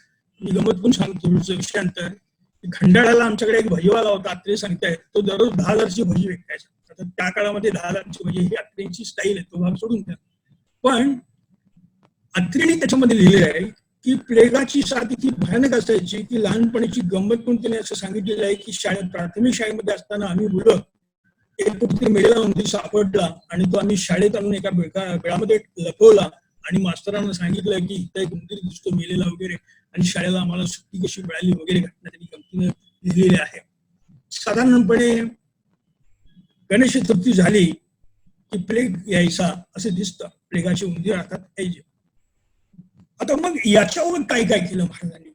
मी गमत पण सांगतो थोडंसं विषयांतर, खंडाळ्याला आमच्याकडे एक भजीवाला होता, अत्रे सांगतायत, तो दररोज 10,000ची भजी विकायचा. आता त्या काळामध्ये 10,000ची भजी ही अत्रेंची स्टाईल आहे, तो भाग सोडून द्या. पण अत्रेंनी त्याच्यामध्ये लिहिलेलं आहे की प्लेगाची साथ इतकी भयानक असायची की लहानपणीची गंमत पण त्याने असं सांगितलेलं आहे की प्राथमिक शाळेमध्ये असताना आम्ही मुलं एक कुठेतरी मेलेला उंदीर सापडला आणि तो आम्ही शाळेत आणून एका बेळामध्ये लपवला आणि मास्तरांना सांगितलं की इथं एक उंदीर दिसतो मेलेला वगैरे, आणि शाळेला आम्हाला सुट्टी कशी मिळाली वगैरे घटना त्यांनी गमतीने लिहिलेली आहे. साधारणपणे गणेश चतुर्थी झाली की प्लेग यायचा असं दिसतं, प्लेगाचे उंदीर हातात यायचे. आता मग याच्यावर काय काय केलं महाराजांनी?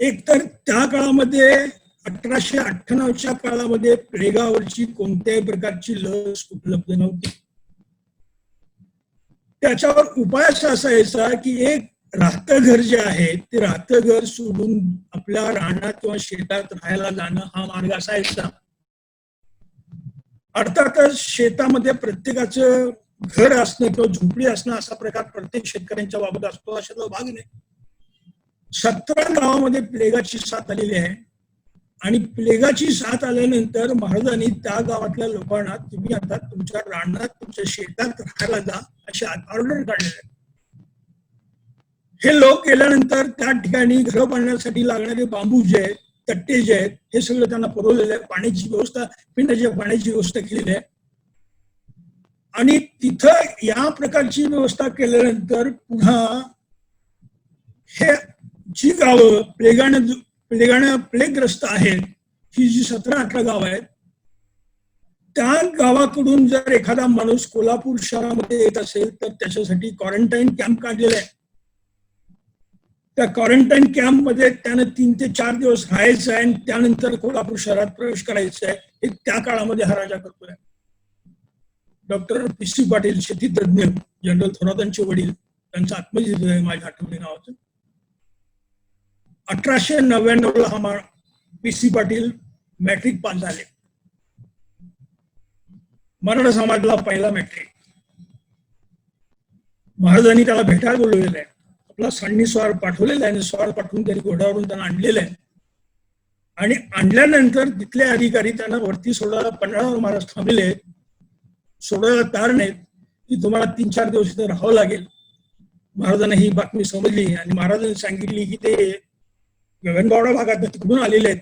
एक तर त्या काळामध्ये 1898च्या काळामध्ये प्लेगावरची कोणत्याही प्रकारची लस उपलब्ध नव्हती. त्याच्यावर उपाय असा असायचा की एक राहतं घर जे आहे ते राहतं घर सोडून आपल्या रानात किंवा शेतात राहायला जाणं हा मार्ग असायचा. अर्थातच शेतामध्ये प्रत्येकाचं घर असणं किंवा झोपडी असणं असा प्रकार प्रत्येक शेतकऱ्यांच्या बाबत असतो अशातला भाग नाही. 17 गावामध्ये प्लेगाची साथ आलेली आहे आणि प्लेगाची साथ आल्यानंतर महाराजांनी त्या गावातल्या लोकांना तुम्ही आता तुमच्या रानात तुमच्या शेतात राहायला जा अशी ऑर्डर काढलेली आहे. हे लोक गेल्यानंतर त्या ठिकाणी घर बांधण्यासाठी लागणारे बांबू जे आहेत, तट्टे जे आहेत, हे सगळं त्यांना पुरवलेलं आहे. पाण्याची व्यवस्था, पिण्याच्या पाण्याची व्यवस्था केलेली आहे. आणि तिथं या प्रकारची व्यवस्था केल्यानंतर पुन्हा हे जी गावं प्लेगग्रस्त आहेत, ही जी 17-18 गाव आहेत, त्या गावाकडून जर एखादा माणूस कोल्हापूर शहरामध्ये येत असेल तर त्याच्यासाठी क्वारंटाईन कॅम्प काढलेला आहे. त्या क्वारंटाईन कॅम्प मध्ये त्यानं 3 ते 4 दिवस राहायचं आहे आणि त्यानंतर कोल्हापूर शहरात प्रवेश करायचा आहे. हे त्या काळामध्ये हा राजा करतोय. Doctor P C. पाटील, शेतीतज्ञ, जनरल थोरातांचे वडील, त्यांचं आत्मचरित्र आहे माझ्या आठवणी नावाचं. 1899 हा पी.सी. पाटील मॅट्रिक पास झाले. मराठा समाजाला पहिला मॅट्रिक. महाराजांनी त्याला भेटायला बोलवलेलं आहे. आपला सांडणी स्वार पाठवलेला आहे आणि स्वार पाठवून त्यांनी घोड्यावरून त्यांना आणलेलं आहे. आणि आणल्यानंतर तिथले अधिकारी त्यांना वरती सोडायला 15 महाराज थांबलेले आहेत. सोडायला तयार नाहीत की तुम्हाला 3-4 दिवस इथे राहावं लागेल. महाराजांना ही बातमी समजली आणि महाराजांनी सांगितली की ते गगनबावडा भागात तिकडून आलेले आहेत,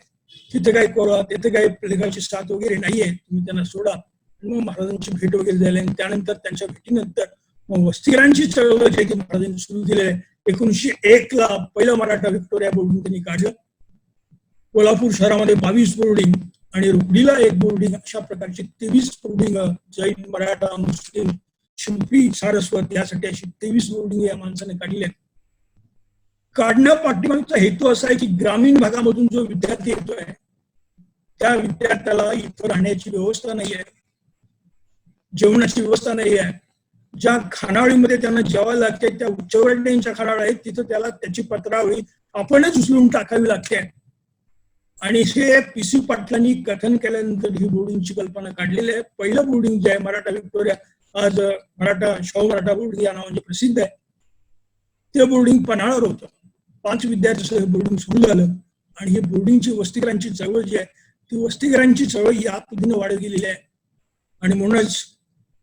तिथे काही कोरा, तिथे काही प्लेगाची साथ वगैरे नाहीये, तुम्ही त्यांना सोडा. मग महाराजांची भेट वगैरे झाली आणि त्यानंतर त्यांच्या भेटीनंतर मग वस्तीगृहांची चळवळ जी महाराजांनी सुरू केली आहे. 1901 पहिलं मराठा व्हिक्टोरिया बोर्डिंग त्यांनी काढलं. कोल्हापूर शहरामध्ये 22 बोर्डिंग आणि रुकडीला 1 बोर्डिंग, अशा प्रकारची 23 बोर्डिंग, जैन, मराठा, मुस्लिम, शिंपी, सारस्वत यासाठी अशी 23 बोर्डिंग या माणसाने काढली आहेत. काढण्या पाठीमागचा हेतू असा आहे की ग्रामीण भागामधून जो विद्यार्थी येतोय त्या विद्यार्थ्याला इथं राहण्याची व्यवस्था नाही आहे, जेवणाची व्यवस्था नाही आहे. ज्या खानावळीमध्ये त्यांना जेवायला लागते त्या उच्चवर्णीयांच्या खानावळी आहेत, तिथं त्याला त्याची पत्रावळी आपणच उचलून टाकावी लागते. आणि हे पी.सी. पाटलांनी कथन केल्यानंतर ही बोर्डिंगची कल्पना काढलेली आहे. पहिलं बोर्डिंग जे आहे मराठा व्हिक्टोरिया, आज शाहू मराठा बोर्डिंग या नावाने प्रसिद्ध आहे, ते बोर्डिंग पन्हाळावर होतं. 5 विद्यार्थ्यांचं हे बोर्डिंग सुरू झालं आणि ही बोर्डिंगची वसतिगृहांची चळवळ जी आहे ती वसतिगृहांची चळवळ या पद्धतीने वाढत गेलेली आहे. आणि म्हणूनच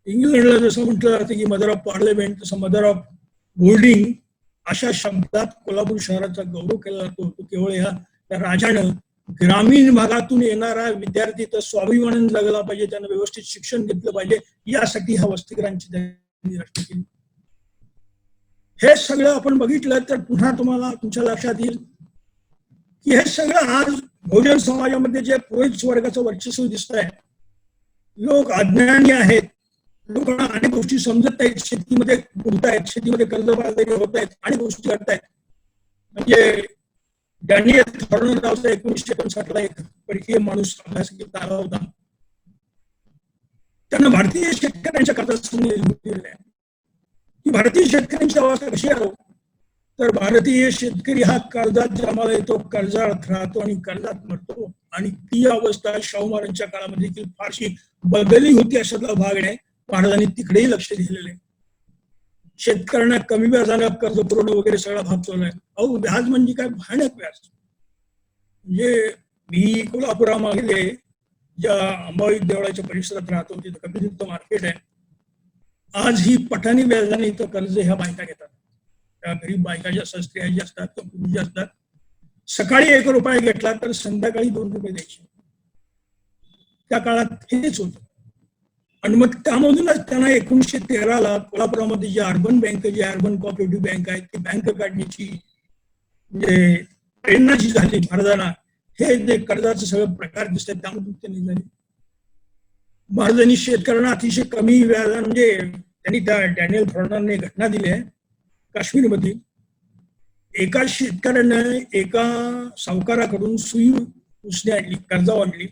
इंग्लंडला जसं म्हटलं जातं की मदर ऑफ पार्लमेंट, तसं मदर ऑफ बोर्डिंग अशा शब्दात कोल्हापूर शहराचा गौरव केला जातो. केवळ या राजानं ग्रामीण भागातून येणारा विद्यार्थी तर स्वाभिमानाने जगला पाहिजे, त्यानं व्यवस्थित शिक्षण घेतलं पाहिजे, यासाठी ह्या वसतिगृहांची त्यांनी रचना केली. हे सगळं आपण बघितलं तर पुन्हा तुम्हाला तुमच्या लक्षात येईल की हे सगळं आज बहुजन समाजामध्ये जे पुरोहित वर्गाचं वर्चस्व दिसत आहे, लोक अज्ञानी आहेत, लोकांना अनेक गोष्टी समजत नाहीत, शेतीमध्ये बुडतायत, शेतीमध्ये कर्जबाजारी होत आहेत, अनेक गोष्टी घडतायत. म्हणजे डॅनियल थॉर्नर नावाचा 1959 एक परकीय माणूस अभ्यासक आला होता. त्यानं भारतीय शेतकऱ्यांच्या कर्जाचं लिहिलेलं आहे की भारतीय शेतकऱ्यांची अवस्था कशी आहे, तर भारतीय शेतकरी हा कर्जात जन्माला येतो, कर्जात राहतो आणि कर्जात मरतो. आणि ती अवस्था शाहू महाराजांच्या काळामध्ये देखील फारशी बदलली होती अशातला भाग नाही. महाराजांनी तिकडेही लक्ष दिलेलं आहे. शेतकऱ्यांना कमी व्याजानं कर्ज पुरवणं वगैरे सगळा भाग चालू आहे. अहो, व्याज म्हणजे काय, भयानक व्याज. म्हणजे मी कोल्हापुरामागे ज्या अंबाबाई देवळाच्या परिसरात राहतो तिथं कपिलयुक्त मार्केट आहे. आज ही पठाणी व्याजाने इथं कर्ज ह्या बायका घेतात. त्या गरीब बायका ज्या असतात, स्त्रिया ज्या असतात, पुरुष ज्या असतात, सकाळी 1 रुपया घेतला तर संध्याकाळी 2 रुपये द्यायचे. त्या काळात हेच होतं. आणि मग त्यामधूनच त्यांना 1913ला कोल्हापुरामध्ये जी अर्बन बँक, जी अर्बन कोऑपरेटिव्ह बँक आहे, ती बँक काढण्याची म्हणजे प्रेरणा जी झाली महाराजांना, हे जे कर्जाचं सगळं प्रकार दिसतात त्यामधून त्यांनी झाली. महाराजांनी शेतकऱ्यांना अतिशय कमी व्याज, म्हणजे त्यांनी त्या डॅनियल थॉर्नरने घटना दिली आहे काश्मीरमध्ये. एका शेतकऱ्यानं एका सावकाराकडून सुई उसने आणली, कर्ज आणली,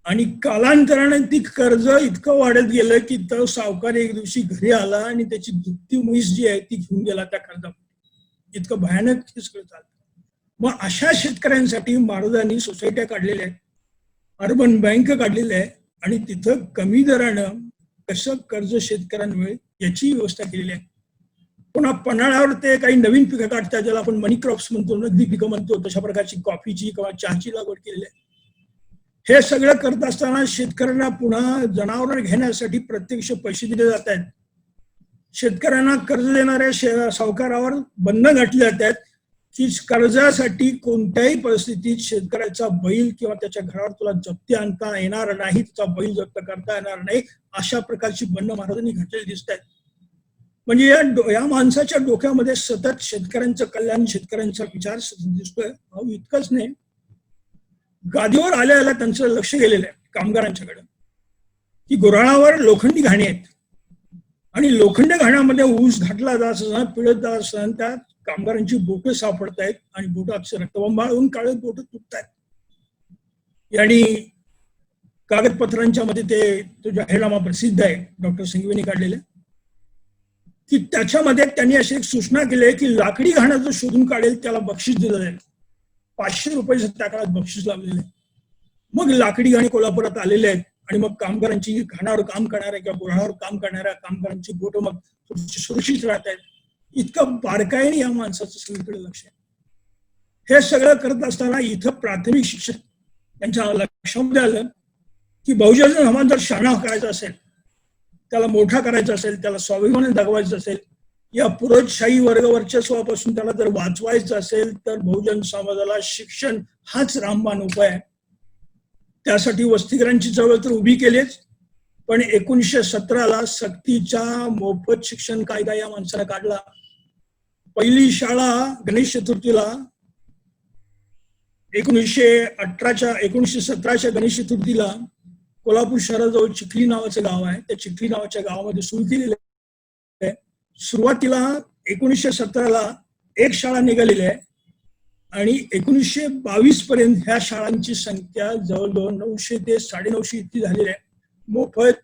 आणि कालांतराने ती कर्ज इतकं वाढत गेलं की तो सावकार एक दिवशी घरी आला आणि त्याची दुभती म्हैस जी आहे ती घेऊन गेला त्या कर्जामध्ये. इतकं भयानक हे सगळं चालतं. मग अशा शेतकऱ्यांसाठी महाराजांनी सोसायट्या काढलेल्या आहेत, अर्बन बँक काढलेल्या आहे, आणि तिथं कमी दरानं कसं कर्ज शेतकऱ्यांना मिळेल याची व्यवस्था केलेली आहे. पुन्हा पन्हाळ्यावर ते काही नवीन पिकं काढतात, ज्याला आपण मनी क्रॉप्स म्हणतो, नगदी पिकं म्हणतो, तशा प्रकारची कॉफीची किंवा चहाची लागवड केलेली आहे. हे सगळं करत असताना शेतकऱ्यांना पुन्हा जनावर घेण्यासाठी प्रत्यक्ष पैसे दिले जात आहेत. शेतकऱ्यांना कर्ज देणाऱ्या सावकारावर बंधन घातले जात आहेत की कर्जासाठी कोणत्याही परिस्थितीत शेतकऱ्याचा बैल किंवा त्याच्या घरावर तुला जप्ती आणता येणार नाही, त्याचा बैल जप्त करता येणार नाही, अशा प्रकारची बंधनं महाराजांनी घातलेली दिसत आहेत. म्हणजे या माणसाच्या डोक्यामध्ये सतत शेतकऱ्यांचं कल्याण, शेतकऱ्यांचा विचार सतत दिसतोय. अहो, इतकंच नाही, गादीवर आल्या त्यांचं लक्ष गेलेलं आहे कामगारांच्याकडे की गुऱ्हाळावर लोखंडी घाणी आहेत, आणि लोखंडी घाण्यामध्ये ऊस घातला जात असताना, पिळत जात असताना त्या कामगारांची बोटं सापडत आहेत, आणि बोटं अक्षर रक्तबंबाळ होऊन काळे बोटं तुटत आहेत. आणि कागदपत्रांच्या मध्ये तो जाहीरनामा प्रसिद्ध आहे डॉक्टर संघवीने काढलेला, की त्याच्यामध्ये त्यांनी अशी एक सूचना केली आहे की लाकडी घाणा जो शोधून काढेल त्याला बक्षीस दिलं जाईल. 500 रुपये त्या काळात बक्षीस लावलेले. मग लाकडी घाणी कोल्हापुरात आलेले आहेत, आणि मग कामगारांची घाणावर काम करणाऱ्या किंवा गुऱ्हाळावर काम करणाऱ्या कामगारांची बोटं मग सुरक्षित राहत आहेत. इतकं बारकाईने या माणसाचं सगळीकडे लक्ष आहे. हे सगळं करत असताना इथं प्राथमिक शिक्षण त्यांच्या लक्षामध्ये आलं की बहुजन समाज जर शहाणा करायचा असेल, त्याला मोठा करायचा असेल, त्याला स्वाभिमानी दाखवायचं असेल, या पुरोहितशाही वर्गवर्चस्वापासून त्याला जर वाचवायचं असेल, तर बहुजन समाजाला शिक्षण हाच रामबाण उपाय आहे. त्यासाठी वसतिगृहांची चळवळ तर उभी केलीच, पण 1917ला सक्तीचा मोफत शिक्षण कायदा या माणसाला काढला. पहिली शाळा गणेश चतुर्थीला 1917च्या गणेश चतुर्थीला कोल्हापूर शहराजवळ चिखली नावाचं गाव आहे, त्या चिखली नावाच्या गावामध्ये सुरू केलेलं आहे. सुरुवातीला 1917ला एक शाळा निघालेली आहे, आणि 1922 पर्यंत ह्या शाळांची संख्या जवळजवळ 900 ते 950 इतकी झालेली आहे. मोफत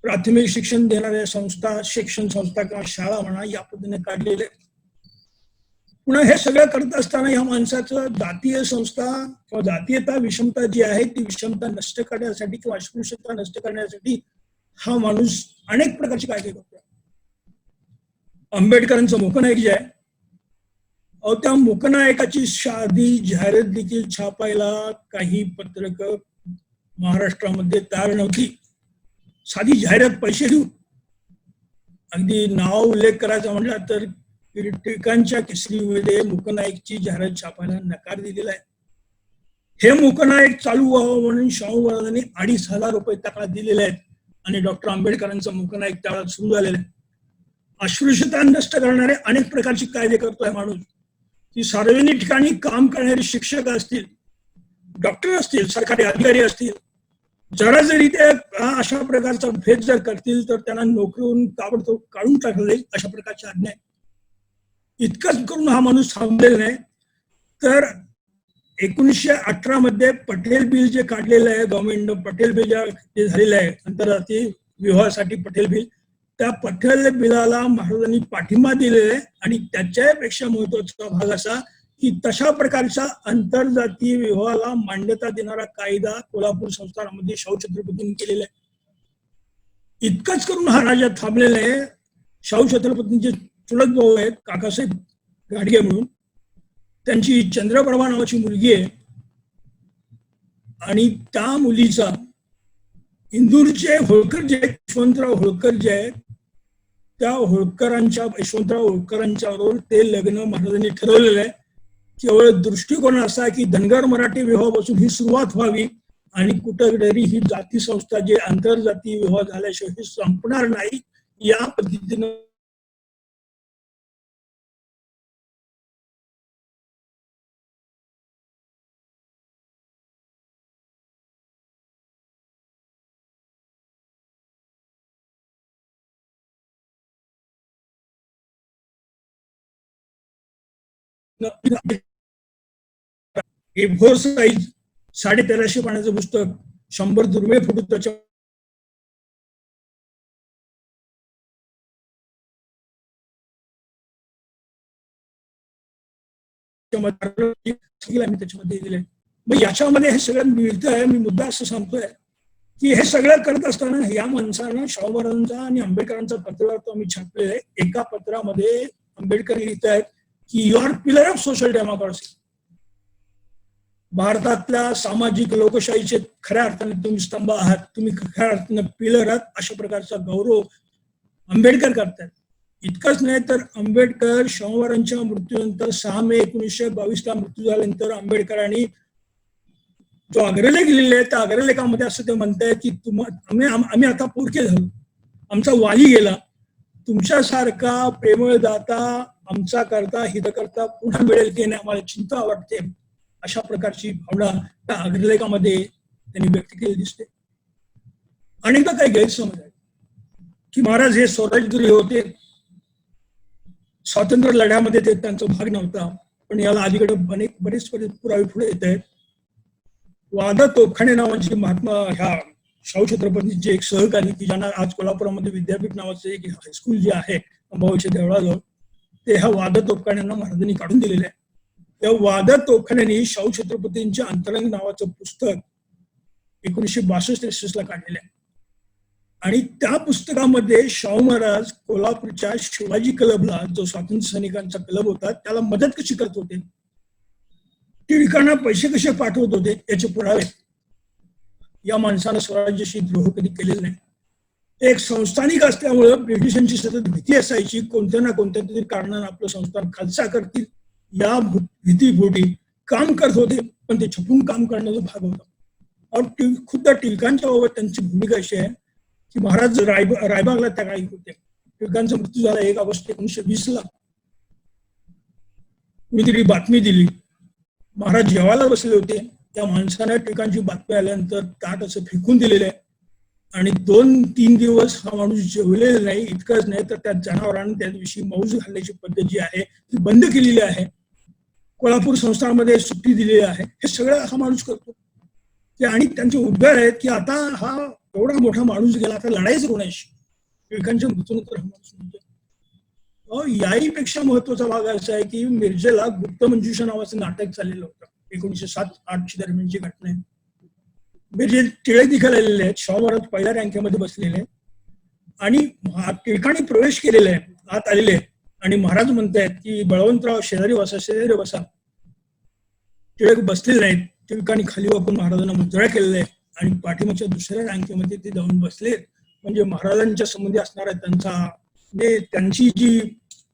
प्राथमिक शिक्षण देणाऱ्या संस्था, शिक्षण संस्था किंवा शाळा म्हणा, या पद्धतीने काढलेले. पुन्हा हे सगळं करत असताना या माणसाचं जातीय संस्था किंवा जातीयता, विषमता जी आहे ती विषमता नष्ट करण्यासाठी किंवा अस्पृश्यता नष्ट करण्यासाठी हा माणूस अनेक प्रकारची कायदे करतो. आंबेडकरांचं मूकनायक जे आहे, त्या मूकनायकाची साधी जाहिरात देखील छापायला काही पत्रक महाराष्ट्रामध्ये तयार नव्हती. साधी जाहिरात पैसे देऊन, अगदी नाव उल्लेख करायचा म्हटला तर टिळकांच्या केसरीमध्ये मूकनायकची जाहिरात छापायला नकार दिलेला आहे. हे मुकनायक चालू व्हावं म्हणून शाहू महाराजांनी 2,500 रुपये त्याला दिलेले आहेत आणि डॉक्टर आंबेडकरांचं मुकनायक त्यावेळेला सुरू झालेलं आहे. अस्पृश्यता नष्ट करणारे अनेक प्रकारचे कायदे करतोय माणूस, की सार्वजनिक ठिकाणी काम करणारे शिक्षक असतील, डॉक्टर असतील, सरकारी अधिकारी असतील, जरा जरी ते अशा प्रकारचा भेद जर करतील तर त्यांना नोकरीवरून ताबडतोब काढून टाकले जाईल, अशा प्रकारची आज्ञा आहे. इतकंच करून हा माणूस थांबलेला नाही, तर 1918 मध्ये पटेल बिल जे काढलेलं आहे गव्हर्नमेंट, पटेल बिल जे झालेलं आहे आंतरराष्ट्रीय विवाहासाठी पटेल बिल, त्या पटेल बिलाला महाराजांनी पाठिंबा दिलेला आहे. आणि त्याच्यापेक्षा महत्वाचा भाग असा की तशा प्रकारच्या आंतरजातीय विवाहाला मान्यता देणारा कायदा कोल्हापूर संस्थानामध्ये शाहू छत्रपतींनी केलेला आहे. इतकंच करून हा राजा थांबलेला आहे. शाहू छत्रपतींचे चुलत भाऊ आहेत काकासाहेब गाडगे म्हणून, त्यांची चंद्रप्रभा नावाची मुलगी आहे आणि त्या मुलीचा इंदूरचे होळकर जे यशवंतराव होळकर जे आहेत त्या यशवंतराव होळकरांच्या बरोबर ते लग्न महाराजांनी ठरवलेलं आहे. केवळ दृष्टिकोन असा की धनगर मराठी विवाहापासून ही सुरुवात व्हावी आणि कुठेतरी ही जाती संस्था जे आंतरजातीय विवाह झाल्याशिवाय संपणार नाही, या पद्धतीनं A4 साईज 1350 पानाचं पुस्तक 100 दुर्मिळ फोटो त्याच्या त्याच्यामध्ये दिले. मग याच्यामध्ये हे सगळं मिळतं आहे. मी मुद्दा असं सांगतोय की हे सगळं करत असताना या माणसानं शाहू महाराजांचा आणि आंबेडकरांचा पत्रावर तो आम्ही छापलेला आहे. एका पत्रामध्ये आंबेडकर लिहित आहेत की you are pillar of social democracy. भारतातल्या सामाजिक लोकशाहीचे खऱ्या अर्थाने तुम्ही स्तंभ आहात, तुम्ही खऱ्या अर्थाने पिलर आहात, अशा प्रकारचा गौरव आंबेडकर करतात. इतकंच नाही तर आंबेडकर शाहू महाराजांच्या मृत्यूनंतर 6 मे 1922 मृत्यू झाल्यानंतर आंबेडकरांनी जो अग्रलेख लिहिलेला आहे त्या अग्रलेखामध्ये असं ते म्हणताय की आम्ही आता पोरके झालो, आमचा वाली गेला, तुमच्यासारखा प्रेमळ दाता आमचा करता हितकर्ता पुन्हा मिळेल की नाही आम्हाला चिंता वाटते, अशा प्रकारची भावना त्या अग्रलेखामध्ये त्यांनी व्यक्त केली दिसते. अनेकदा काही गैरसमज आहे की महाराज हे स्वराज्यद्रोही होते, स्वातंत्र्य लढ्यामध्ये ते त्यांचा भाग नव्हता. पण याला अलीकडे बरेच पुरावे पुढे येत आहेत. वादा तोफखाने नावाची महात्मा ह्या शाहू छत्रपतींचे एक सहकारी की ज्यांना आज कोल्हापुरामध्ये विद्यापीठ नावाचं एक हायस्कूल जे आहे अंबाबाईच्या देवळाजवळ, ते ह्या वादा तोफखान्यांना महाराजांनी काढून दिलेलं आहे. या वादा तोफखान्यांनी शाहू छत्रपतींच्या अंतरंग नावाचं पुस्तक 1962-63 काढलेलं आहे. आणि त्या पुस्तकामध्ये शाहू महाराज कोल्हापूरच्या शिवाजी क्लबला, जो स्वातंत्र्य सैनिकांचा क्लब होता, त्याला मदत कशी करत होते, टिळकांना पैसे कसे पाठवत होते, याचे पुरावे. या माणसानं स्वराज्याशी द्रोह कधी केलेला नाही. एक संस्थानिक असल्यामुळं ब्रिटिशांची सतत भीती असायची, कोणत्या ना कोणत्या तरी कारणानं आपलं संस्थान खालसा करतील या भीतीपोटी काम करत होते. पण ते छपून काम करण्याचा भाग होता. और खुद्द टिळकांच्या बाबत त्यांची भूमिका अशी आहे की महाराज रायबागला त्या काळी होते. टिळकांचा मृत्यू झाला 1 ऑगस्ट 1920. कुणीतरी बातमी दिली, महाराज जेवायला बसले होते, त्या माणसाने टिळकांची बातमी आल्यानंतर ताट असं फेकून दिलेलं आहे आणि 2-3 दिवस हा माणूस जेवलेला नाही. इतकंच नाही तर त्या जनावरांनी त्या दिवशी मौज घालण्याची पद्धत जी आहे ती बंद केलेली आहे. कोल्हापूर संस्थानामध्ये सुट्टी दिलेली आहे. हे सगळं हा माणूस करतो. आणि त्यांचे उद्गार आहेत की आता हा एवढा मोठा माणूस गेला, आता लढाईच कोणाशी. टिळकांच्या मृत्यूनंतर हा माणूस म्हणतो. याहीपेक्षा महत्वाचा भाग असा आहे की मिरजेला गुप्त मंजुषा नावाचं नाटक चाललेलं होतं. 1907-08 दरम्यानची घटना आहे. मिरजे टिळक देखील आलेले आहेत. शाहू महाराज पहिल्या रँकेमध्ये बसलेले आहेत आणि टिळकांनी प्रवेश केलेला आहे, आत आलेले आहेत आणि महाराज म्हणतायत की बळवंतराव शेजारी बसा. टिळक बसलेले नाहीत. टिळकांनी खाली वाकून महाराजांना मुजरा केलेला आहे आणि पाठीमागच्या दुसऱ्या रँकेमध्ये ते जाऊन बसलेत. म्हणजे महाराजांच्या संबंधी असणारा त्यांची जी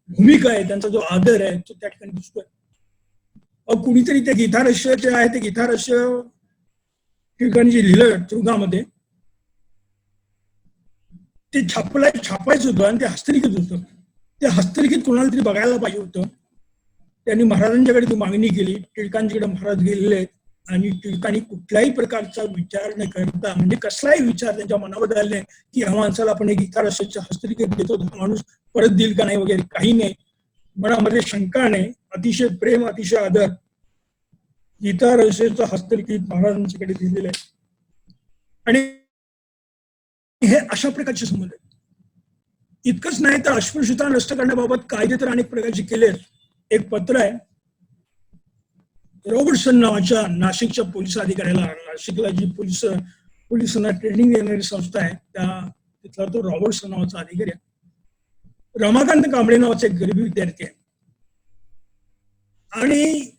भूमिका आहे, त्यांचा जो आदर आहे तो त्या ठिकाणी दिसतोय. कुणीतरी ते गीतारहस्य जे आहे ते गीतारहस्य ठिकाणी जे लिहिलं तुरुंगामध्ये ते छापायचं होतं आणि ते हस्तलिखित होतं. ते हस्तलिखित कोणाला तरी बघायला पाहिजे होतं. त्यांनी महाराजांच्याकडे ती मागणी केली. टिळकांच्याकडे महाराज गेलेले आहेत आणि टिळकांनी कुठल्याही प्रकारचा विचार न करता, म्हणजे कसलाही विचार त्यांच्या मनामध्ये आले नाही की ह्या माणसाला आपण एक गीतारहस्याचं हस्तलिखित देतो, हा माणूस परत देईल का नाही वगैरे, काही नाही. मनामध्ये शंका नाही, अतिशय प्रेम, अतिशय आदर, गीतारहस्याचं हस्तलिखित महाराजांच्याकडे दिलेलं आहे. आणि हे अशा प्रकारचे संबंध आहेत. इतकंच नाही तर अस्पृश्यता नष्ट करण्याबाबत कायदे तर अनेक प्रकारचे केले. एक पत्र आहे रॉबर्टसन नावाच्या नाशिकच्या पोलीस अधिकाऱ्याला, नाशिकला जी पोलिसांना ट्रेनिंग देणारी संस्था आहे त्या तिथला तो रॉबर्टसन नावाचा अधिकारी आहे. रमाकांत कांबळे नावाचा एक गरीब विद्यार्थी आहे आणि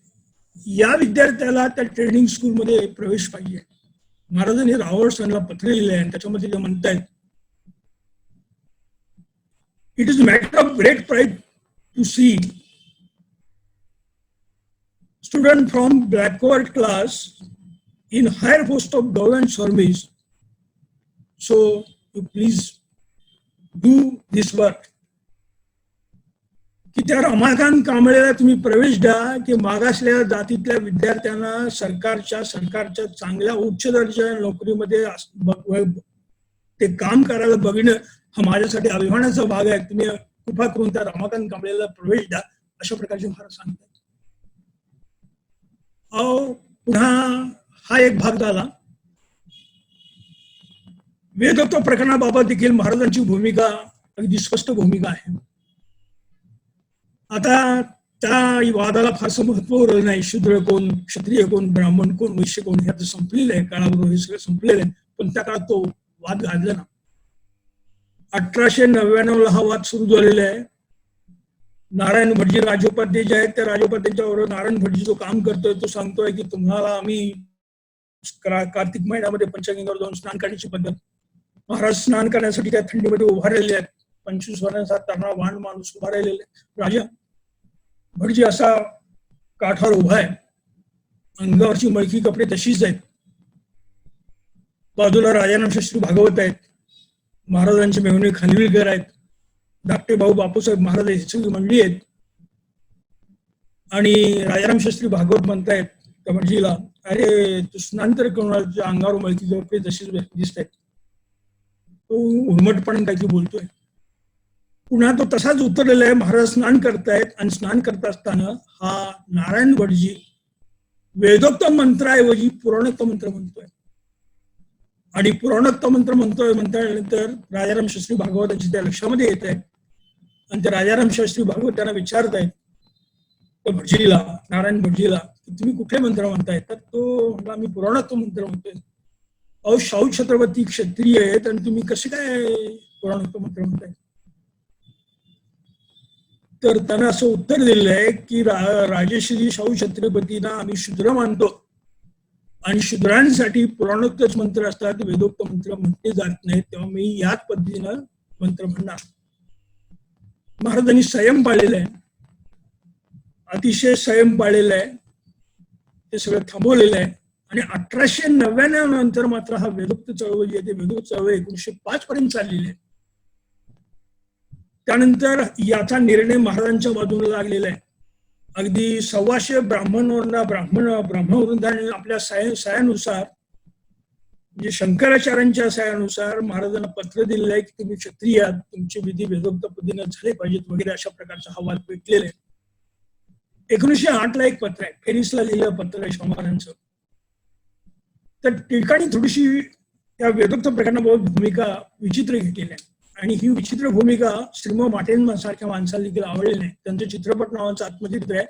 या विद्यार्थ्याला त्या ट्रेनिंग स्कूलमध्ये प्रवेश पाहिजे. महाराजांनी रॉबर्टसनला पत्र लिहिले आणि त्याच्यामध्ये ते म्हणतायत, it is matter of great pride to see student from backward class in higher post of government service. So you please do this work. की त्या रमाकांत कांबळेला तुम्ही प्रवेश द्या की मागासलेल्या जातीतल्या विद्यार्थ्यांना सरकारच्या चांगल्या उच्च दर्जाच्या नोकरीमध्ये ते काम करायला बघणं हा माझ्यासाठी अभिमानाचा भाग आहे. तुम्ही कृपा करून त्या रमाकांत कांबळेला प्रवेश द्या, अशा प्रकारचे महाराज सांगतात. पुन्हा हा एक भाग झाला. वेदत्व प्रकरणाबाबत देखील महाराजांची भूमिका अगदी स्पष्ट भूमिका आहे. आता त्या वादाला फारसं महत्व उरलं नाही. शूद्र कोण, क्षत्रिय कोण, ब्राह्मण कोण, वैश्य कोण, हे आता संपलेलं आहे, काळाबरोबर हे सगळं संपलेलं आहे. पण त्या काळात तो वाद गाजला ना. 1899 हा वाद सुरू झालेला आहे. नारायण भटजी राजोपाध्ये जे आहेत त्या राजोपाध्यांच्यावर नारायण भटजी जो काम करतोय तो सांगतोय की तुम्हाला आम्ही कार्तिक महिन्यामध्ये पंचगंगावर जाऊन स्नान करण्याची पद्धत. महाराज स्नान करण्यासाठी त्या थंडीमध्ये उभा राहिलेले आहेत. 25 वर्षांचा तरणा वाण माणूस उभा राहिलेला आहे. राजा भटजी असा काठावर उभा आहे, अंगावरची मळकी कपडे तशीच आहेत. बाजूला राजाराम शास्त्री भागवत आहेत, महाराजांचे मेहुणे खानविलकर आहेत, धाकटे भाऊ बापूसाहेब महाराज ही सगळी मंडळी आहेत. आणि राजाराम शास्त्री भागवत म्हणतायत त्या भटजीला, अरे तू स्नान तर कोणाच्या अंगावर मळकी कपडे तशीच दिसत आहेत. तो उर्मटपणे काहीतरी बोलतोय. पुन्हा तो तसाच उतरलेला आहे. महाराज स्नान करतायत आणि स्नान करत असताना हा नारायण भटजी वेदोक्त मंत्राऐवजी पुराणोक्त मंत्र म्हणतोय. आणि पुराणोक्त मंत्र म्हणल्यानंतर राजाराम शास्त्री भागवताची त्या लक्षामध्ये येत आहे आणि त्या राजाराम शास्त्री भागवत त्यांना विचारत आहेत त्या भटजीला, नारायण भटजीला, की तुम्ही कुठले मंत्र म्हणताय? तर तो म्हणला, मी पुराणोक्त मंत्र म्हणतोय. अहो, शाहू छत्रपती क्षत्रिय आहेत आणि तुम्ही कसे काय पुराणोक्त मंत्र म्हणताय? तर त्यानं असं उत्तर दिलेलं आहे की राजश्री शाहू छत्रपतींना आम्ही शूद्र मानतो आणि शूद्रांसाठी पुराणोक्त मंत्र असतात, वेदोक्त मंत्र म्हटले जात नाहीत, तेव्हा मी याच पद्धतीनं मंत्र म्हणणार. महाराजांनी संयम पाळलेला आहे, अतिशय संयम पाळलेला आहे, ते सगळं थांबवलेलं आहे. आणि 1899 नंतर मात्र हा वेदोक्त चळवळ जी आहे, ते वेदोक्त चळवळ 1905 पर्यंत चाललेली आहे. त्यानंतर याचा निर्णय महाराजांच्या बाजूला लागलेला आहे. अगदी 125 ब्राह्मण आपल्या सायानुसार, म्हणजे शंकराचार्यांच्या सायानुसार महाराजांना पत्र दिलेलं आहे की तुम्ही क्षत्रिय आहात, तुमची विधी वेदोक्त पद्धतीने झाले पाहिजेत वगैरे, अशा प्रकारचा हा वाद पेटलेला आहे. 1908 एक पत्र आहे, फेरिसला लिहिलेलं पत्र आहे शाहू महाराजांचं. तर टिळकांनी थोडीशी त्या वेदोक्त प्रकरणाबाबत भूमिका विचित्र घेतलेली आहे आणि ही विचित्र भूमिका श्रीम माटेन सारख्या माणसाला देखील आवडलेली नाही. त्यांचं चित्रपट नावाचं आत्मचरित्र आहे,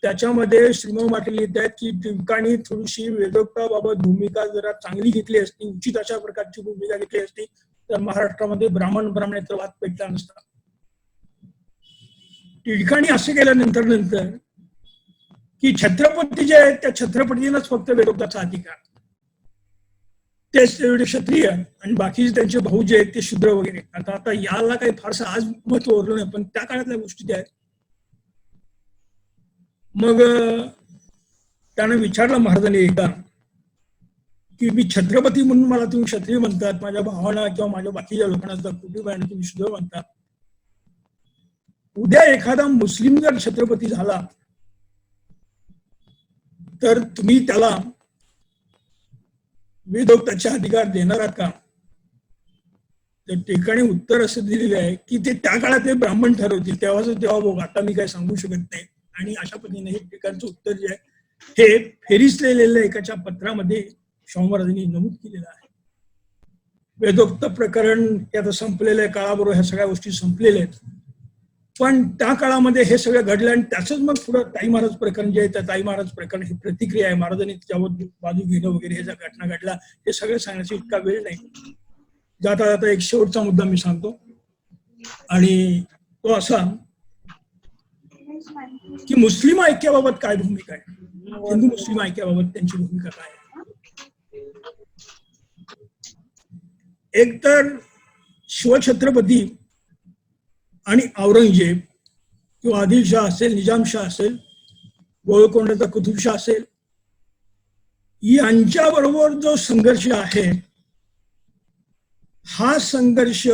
त्याच्यामध्ये श्रीम माटे लिहित आहेत की टिळकांनी थोडीशी वेदोक्ताबाबत भूमिका जरा चांगली घेतली असती, उचित अशा प्रकारची भूमिका घेतली असती, तर महाराष्ट्रामध्ये ब्राह्मणेतर वाद पेटला नसता. टिळकांनी असं केल्यानंतर की छत्रपती जे आहेत त्या छत्रपतींनाच फक्त वेदोक्ताचा अधिकार, तेच तेवढे क्षत्रिय आणि बाकीचे त्यांचे भाऊ जे आहेत ते शूद्र वगैरे. आता याला काही फारसं आज महत्व उरलं नाही, पण त्या काळातल्या गोष्टी त्या आहेत. मग त्यानं विचारलं महाराजांनी एकदा की मी छत्रपती म्हणून मला तुम्ही क्षत्रिय म्हणतात, माझ्या भावाला किंवा माझ्या बाकीच्या लोकांना कुटुंबाने तुम्ही शूद्र म्हणतात, उद्या एखादा मुस्लिम जर छत्रपती झाला तर तुम्ही त्याला वेदोक्ताचे अधिकार देणार आहात का? त्या ठिकाणी उत्तर असं दिलेलं आहे की ते त्या काळात ते ब्राह्मण ठरवतील, तेव्हा बघ, आता मी काही सांगू शकत नाही. आणि अशा पद्धतीने हे ठिकाणचं उत्तर जे आहे हे फेरिसलेल्या एकाच्या पत्रामध्ये शाहू महाराजांनी नमूद केलेलं आहे. वेदोक्त प्रकरण हे आता संपलेलं आहे, काळाबरोबर ह्या सगळ्या गोष्टी संपलेल्या आहेत, पण त्या काळामध्ये हे सगळं घडलं आणि त्याच मग पुढे ताई महाराज प्रकरण जे आहे, त्या ताई महाराज प्रकरण ही प्रतिक्रिया आहे, महाराजांनी त्याच्यावर बाजू घेणं वगैरे हे ज्या घटना घडल्या हे सगळं सांगण्याचा इतका वेळ नाही. जाता जाता एक शेवटचा मुद्दा मी सांगतो, आणि तो असा की मुस्लिम ऐक्याबाबत काय भूमिका आहे, हिंदू मुस्लिम ऐक्याबाबत त्यांची भूमिका काय आहे. एकतर शिवछत्रपती आणि औरंगजेब किंवा आदिलशाह असेल, निजामशाह असेल, गोळकोंडाचा कुतुबशाह असेल, यांच्याबरोबर जो संघर्ष आहे हा संघर्ष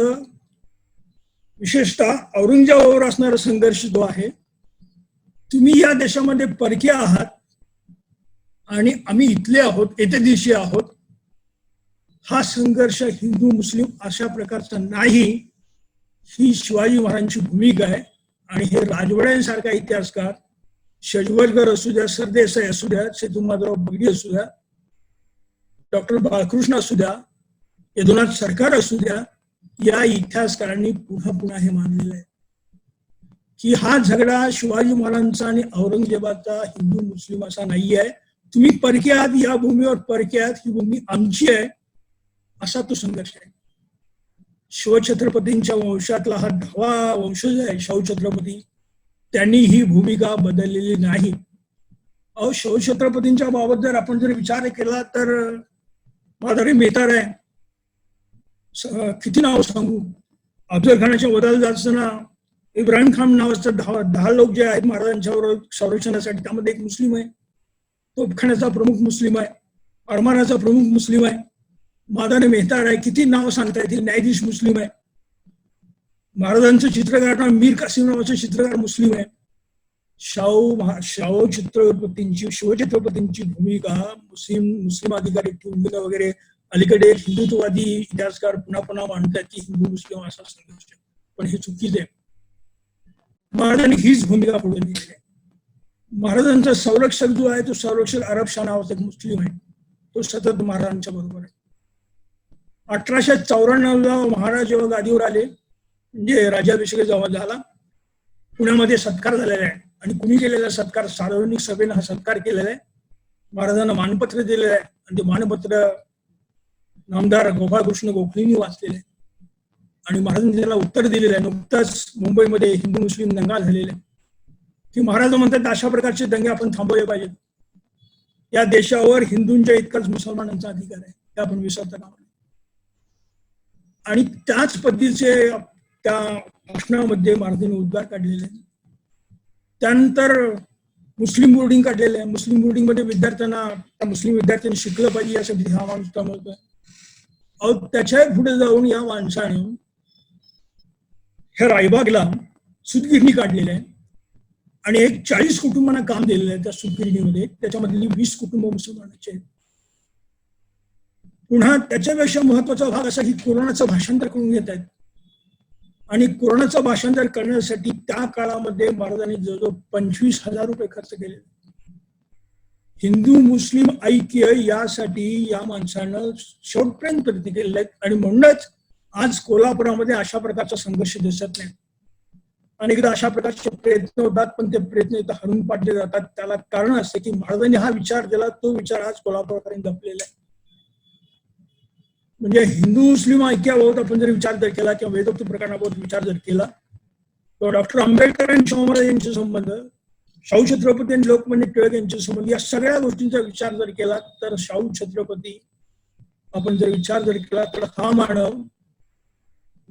विशेषतः औरंगजेबाबरोबर असणारा संघर्ष जो आहे, तुम्ही या देशामध्ये परके आहात आणि आम्ही इथले आहोत, येत्या दिवशी आहोत, हा संघर्ष हिंदू मुस्लिम अशा प्रकारचा नाही, ही शिवाजी महाराजांची भूमिका आहे. आणि हे राजवाड्यांसारखा इतिहासकार शजवलकर असू द्या, सरदेसाई असू द्या, सेतुमाधवराव बगडी असू द्या, डॉक्टर बाळकृष्ण असू द्या, यदुनाथ सरकार असू द्या, या इतिहासकारांनी पुन्हा पुन्हा हे मानलेलं आहे की हा झगडा शिवाजी महाराजांचा आणि औरंगजेबाचा हिंदू मुस्लिम असा नाही आहे. तुम्ही परके आहात, या भूमीवर परके आहात, ही भूमी आमची आहे, असा तो संघर्ष आहे. शिवछत्रपतींच्या वंशातला हा 10वा वंशज आहे शाहू छत्रपती, त्यांनी ही भूमिका बदललेली नाही. शिवछत्रपतींच्या बाबत जर आपण जर विचार केला तर माधुरी मेहतार आहे, किती नाव सांगू, अफजल खानाच्या वधाला जात असताना इब्राहिम खान नावाचं 10 लोक जे आहेत महाराजांच्या संरक्षणासाठी, त्यामध्ये एक मुस्लिम आहे, तोफखान्याचा प्रमुख मुस्लिम आहे, अरमानाचा प्रमुख मुस्लिम आहे, मादाने मेहतार आहे, किती नाव सांगता येतील, न्यायाधीश मुस्लिम आहे, महाराजांचं चित्रकार मीर कासिम नावाचे चित्रकार मुस्लिम आहे. शिवछत्रपतींची भूमिका मुस्लिम अधिकारी ठेवून दिलं वगैरे, अलीकडे एक हिंदुत्ववादी इतिहासकार पुन्हा पुन्हा मांडतात की हिंदू मुस्लिम असा संघर्ष, पण हे चुकीचं आहे. महाराजांनी हीच भूमिका पुढे नेली आहे. महाराजांचा संरक्षक जो आहे तो संरक्षक अरब शाह नावाचा एक मुस्लिम आहे, तो सतत महाराजांच्या बरोबर आहे. 1894ला महाराज जेव्हा गादीवर आले, म्हणजे राज्याभिषेक जेव्हा झाला, पुण्यामध्ये सत्कार झालेला आहे आणि कुणी केलेला सत्कार, सार्वजनिक सभेनं हा सत्कार केलेला आहे. महाराजांना मानपत्र दिलेलं आहे आणि ते मानपत्र नामदार गोपाळकृष्ण गोखलेंनी वाचलेलं आहे आणि महाराजांनी त्याला उत्तर दिलेलं आहे. नुकताच मुंबईमध्ये हिंदू मुस्लिम दंगा झालेला आहे की महाराज म्हणतात अशा प्रकारचे दंगे आपण थांबवले पाहिजेत. या देशावर हिंदूंच्या इतकाच मुसलमानांचा अधिकार आहे, हे आपण विसरता कामा नये. आणि त्याच पद्धतीचे त्या भाषणामध्ये महाराजांनी उद्गार काढलेले आहेत. त्यानंतर मुस्लिम बोर्डिंग काढलेलं आहे, मुस्लिम बोर्डिंग मध्ये मुस्लिम विद्यार्थ्यांनी शिकलं पाहिजे यासाठी हा माणूस काम होतोय. त्याच्या पुढे जाऊन या माणसाने ह्या रायबागला सूतगिरणी काढलेली आहे आणि एक 40 कुटुंबांना काम दिलेलं आहे त्या सूतगिरणीमध्ये, त्याच्यामधली 20 कुटुंब मुसलमानाचे आहेत. पुन्हा त्याच्यापेक्षा महत्वाचा भाग असा की कोरोनाचं भाषांतर करून घेत आहेत आणि कोरोनाचं भाषांतर करण्यासाठी त्या काळामध्ये महाराजांनी जवळजवळ 25,000 रुपये खर्च केले. हिंदू मुस्लिम ऐक्य यासाठी या माणसानं शेवटपर्यंत प्रयत्न केलेले आहेत आणि म्हणूनच आज कोल्हापुरामध्ये अशा प्रकारचा संघर्ष दिसत नाही. अनेकदा अशा प्रकारचे प्रयत्न होतात पण ते प्रयत्न इथं हरून पाडले जातात. त्याला कारण असते की महाराजांनी हा विचार दिला, तो विचार आज कोल्हापूरपर्यंत जपलेला आहे. म्हणजे हिंदू मुस्लिम ऐक्याबाबत आपण जर विचार जर केला किंवा वेदोक्त प्रकरणाबाबत विचार जर केला तर डॉक्टर आंबेडकर आणि शाहू महाराज यांचे संबंध, शाहू छत्रपती आणि लोकमान्य टिळक यांचे संबंध, या सगळ्या गोष्टींचा विचार जर केला तर शाहू छत्रपती आपण जर विचार जर केला तर हा मानव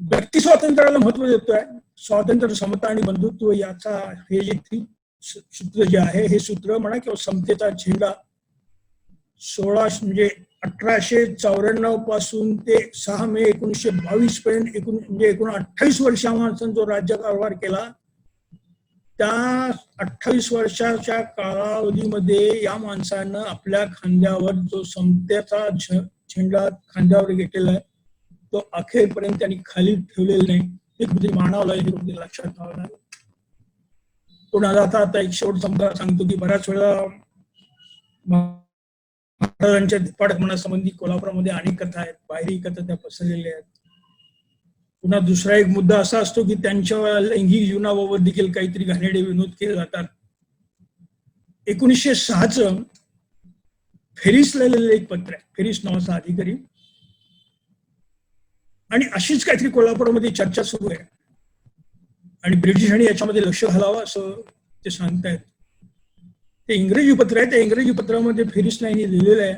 व्यक्ती स्वातंत्र्याला महत्व देतोय. स्वातंत्र्य, समता आणि बंधुत्व याचा हे जे सूत्र जे आहे हे सूत्र म्हणा किंवा समतेचा झेंडा 1894 पासून ते 6 मे 1922 पर्यंत म्हणजे 28 वर्ष माणसानं जो राज्यकारभार केला, त्या 28 वर्षाच्या कालावधीमध्ये या माणसानं आपल्या खांद्यावर जो समतेचा झेंडा खांद्यावर घेतलेला आहे तो अखेरपर्यंत त्यांनी खाली ठेवलेला नाही. ते कुठे मानावं लागेल, हे कुठे लक्षात ठेवावं लागेल. कोणाला आता एक शेवट सांगतो की बऱ्याच वेळा महाराजांच्या धिप्पाडपणासंबंधी कोल्हापुरामध्ये अनेक कथा आहेत, बाहेरी कथा त्या पसरलेल्या आहेत. पुन्हा दुसरा एक मुद्दा असा असतो की त्यांच्या लैंगिक जीवनाबाबत देखील काहीतरी घाणेरडे विनोद केले जातात. 1906चं फेरिस लिहिलेलं एक पत्र आहे, फेरिस नावाचा अधिकारी, आणि अशीच काहीतरी कोल्हापूरमध्ये चर्चा सुरू आहे आणि ब्रिटिशांनी याच्यामध्ये लक्ष घालावं असं ते सांगतायत. ते इंग्रजी पत्र आहे. त्या इंग्रजी पत्रामध्ये फेरिस यांनी लिहिलेलं आहे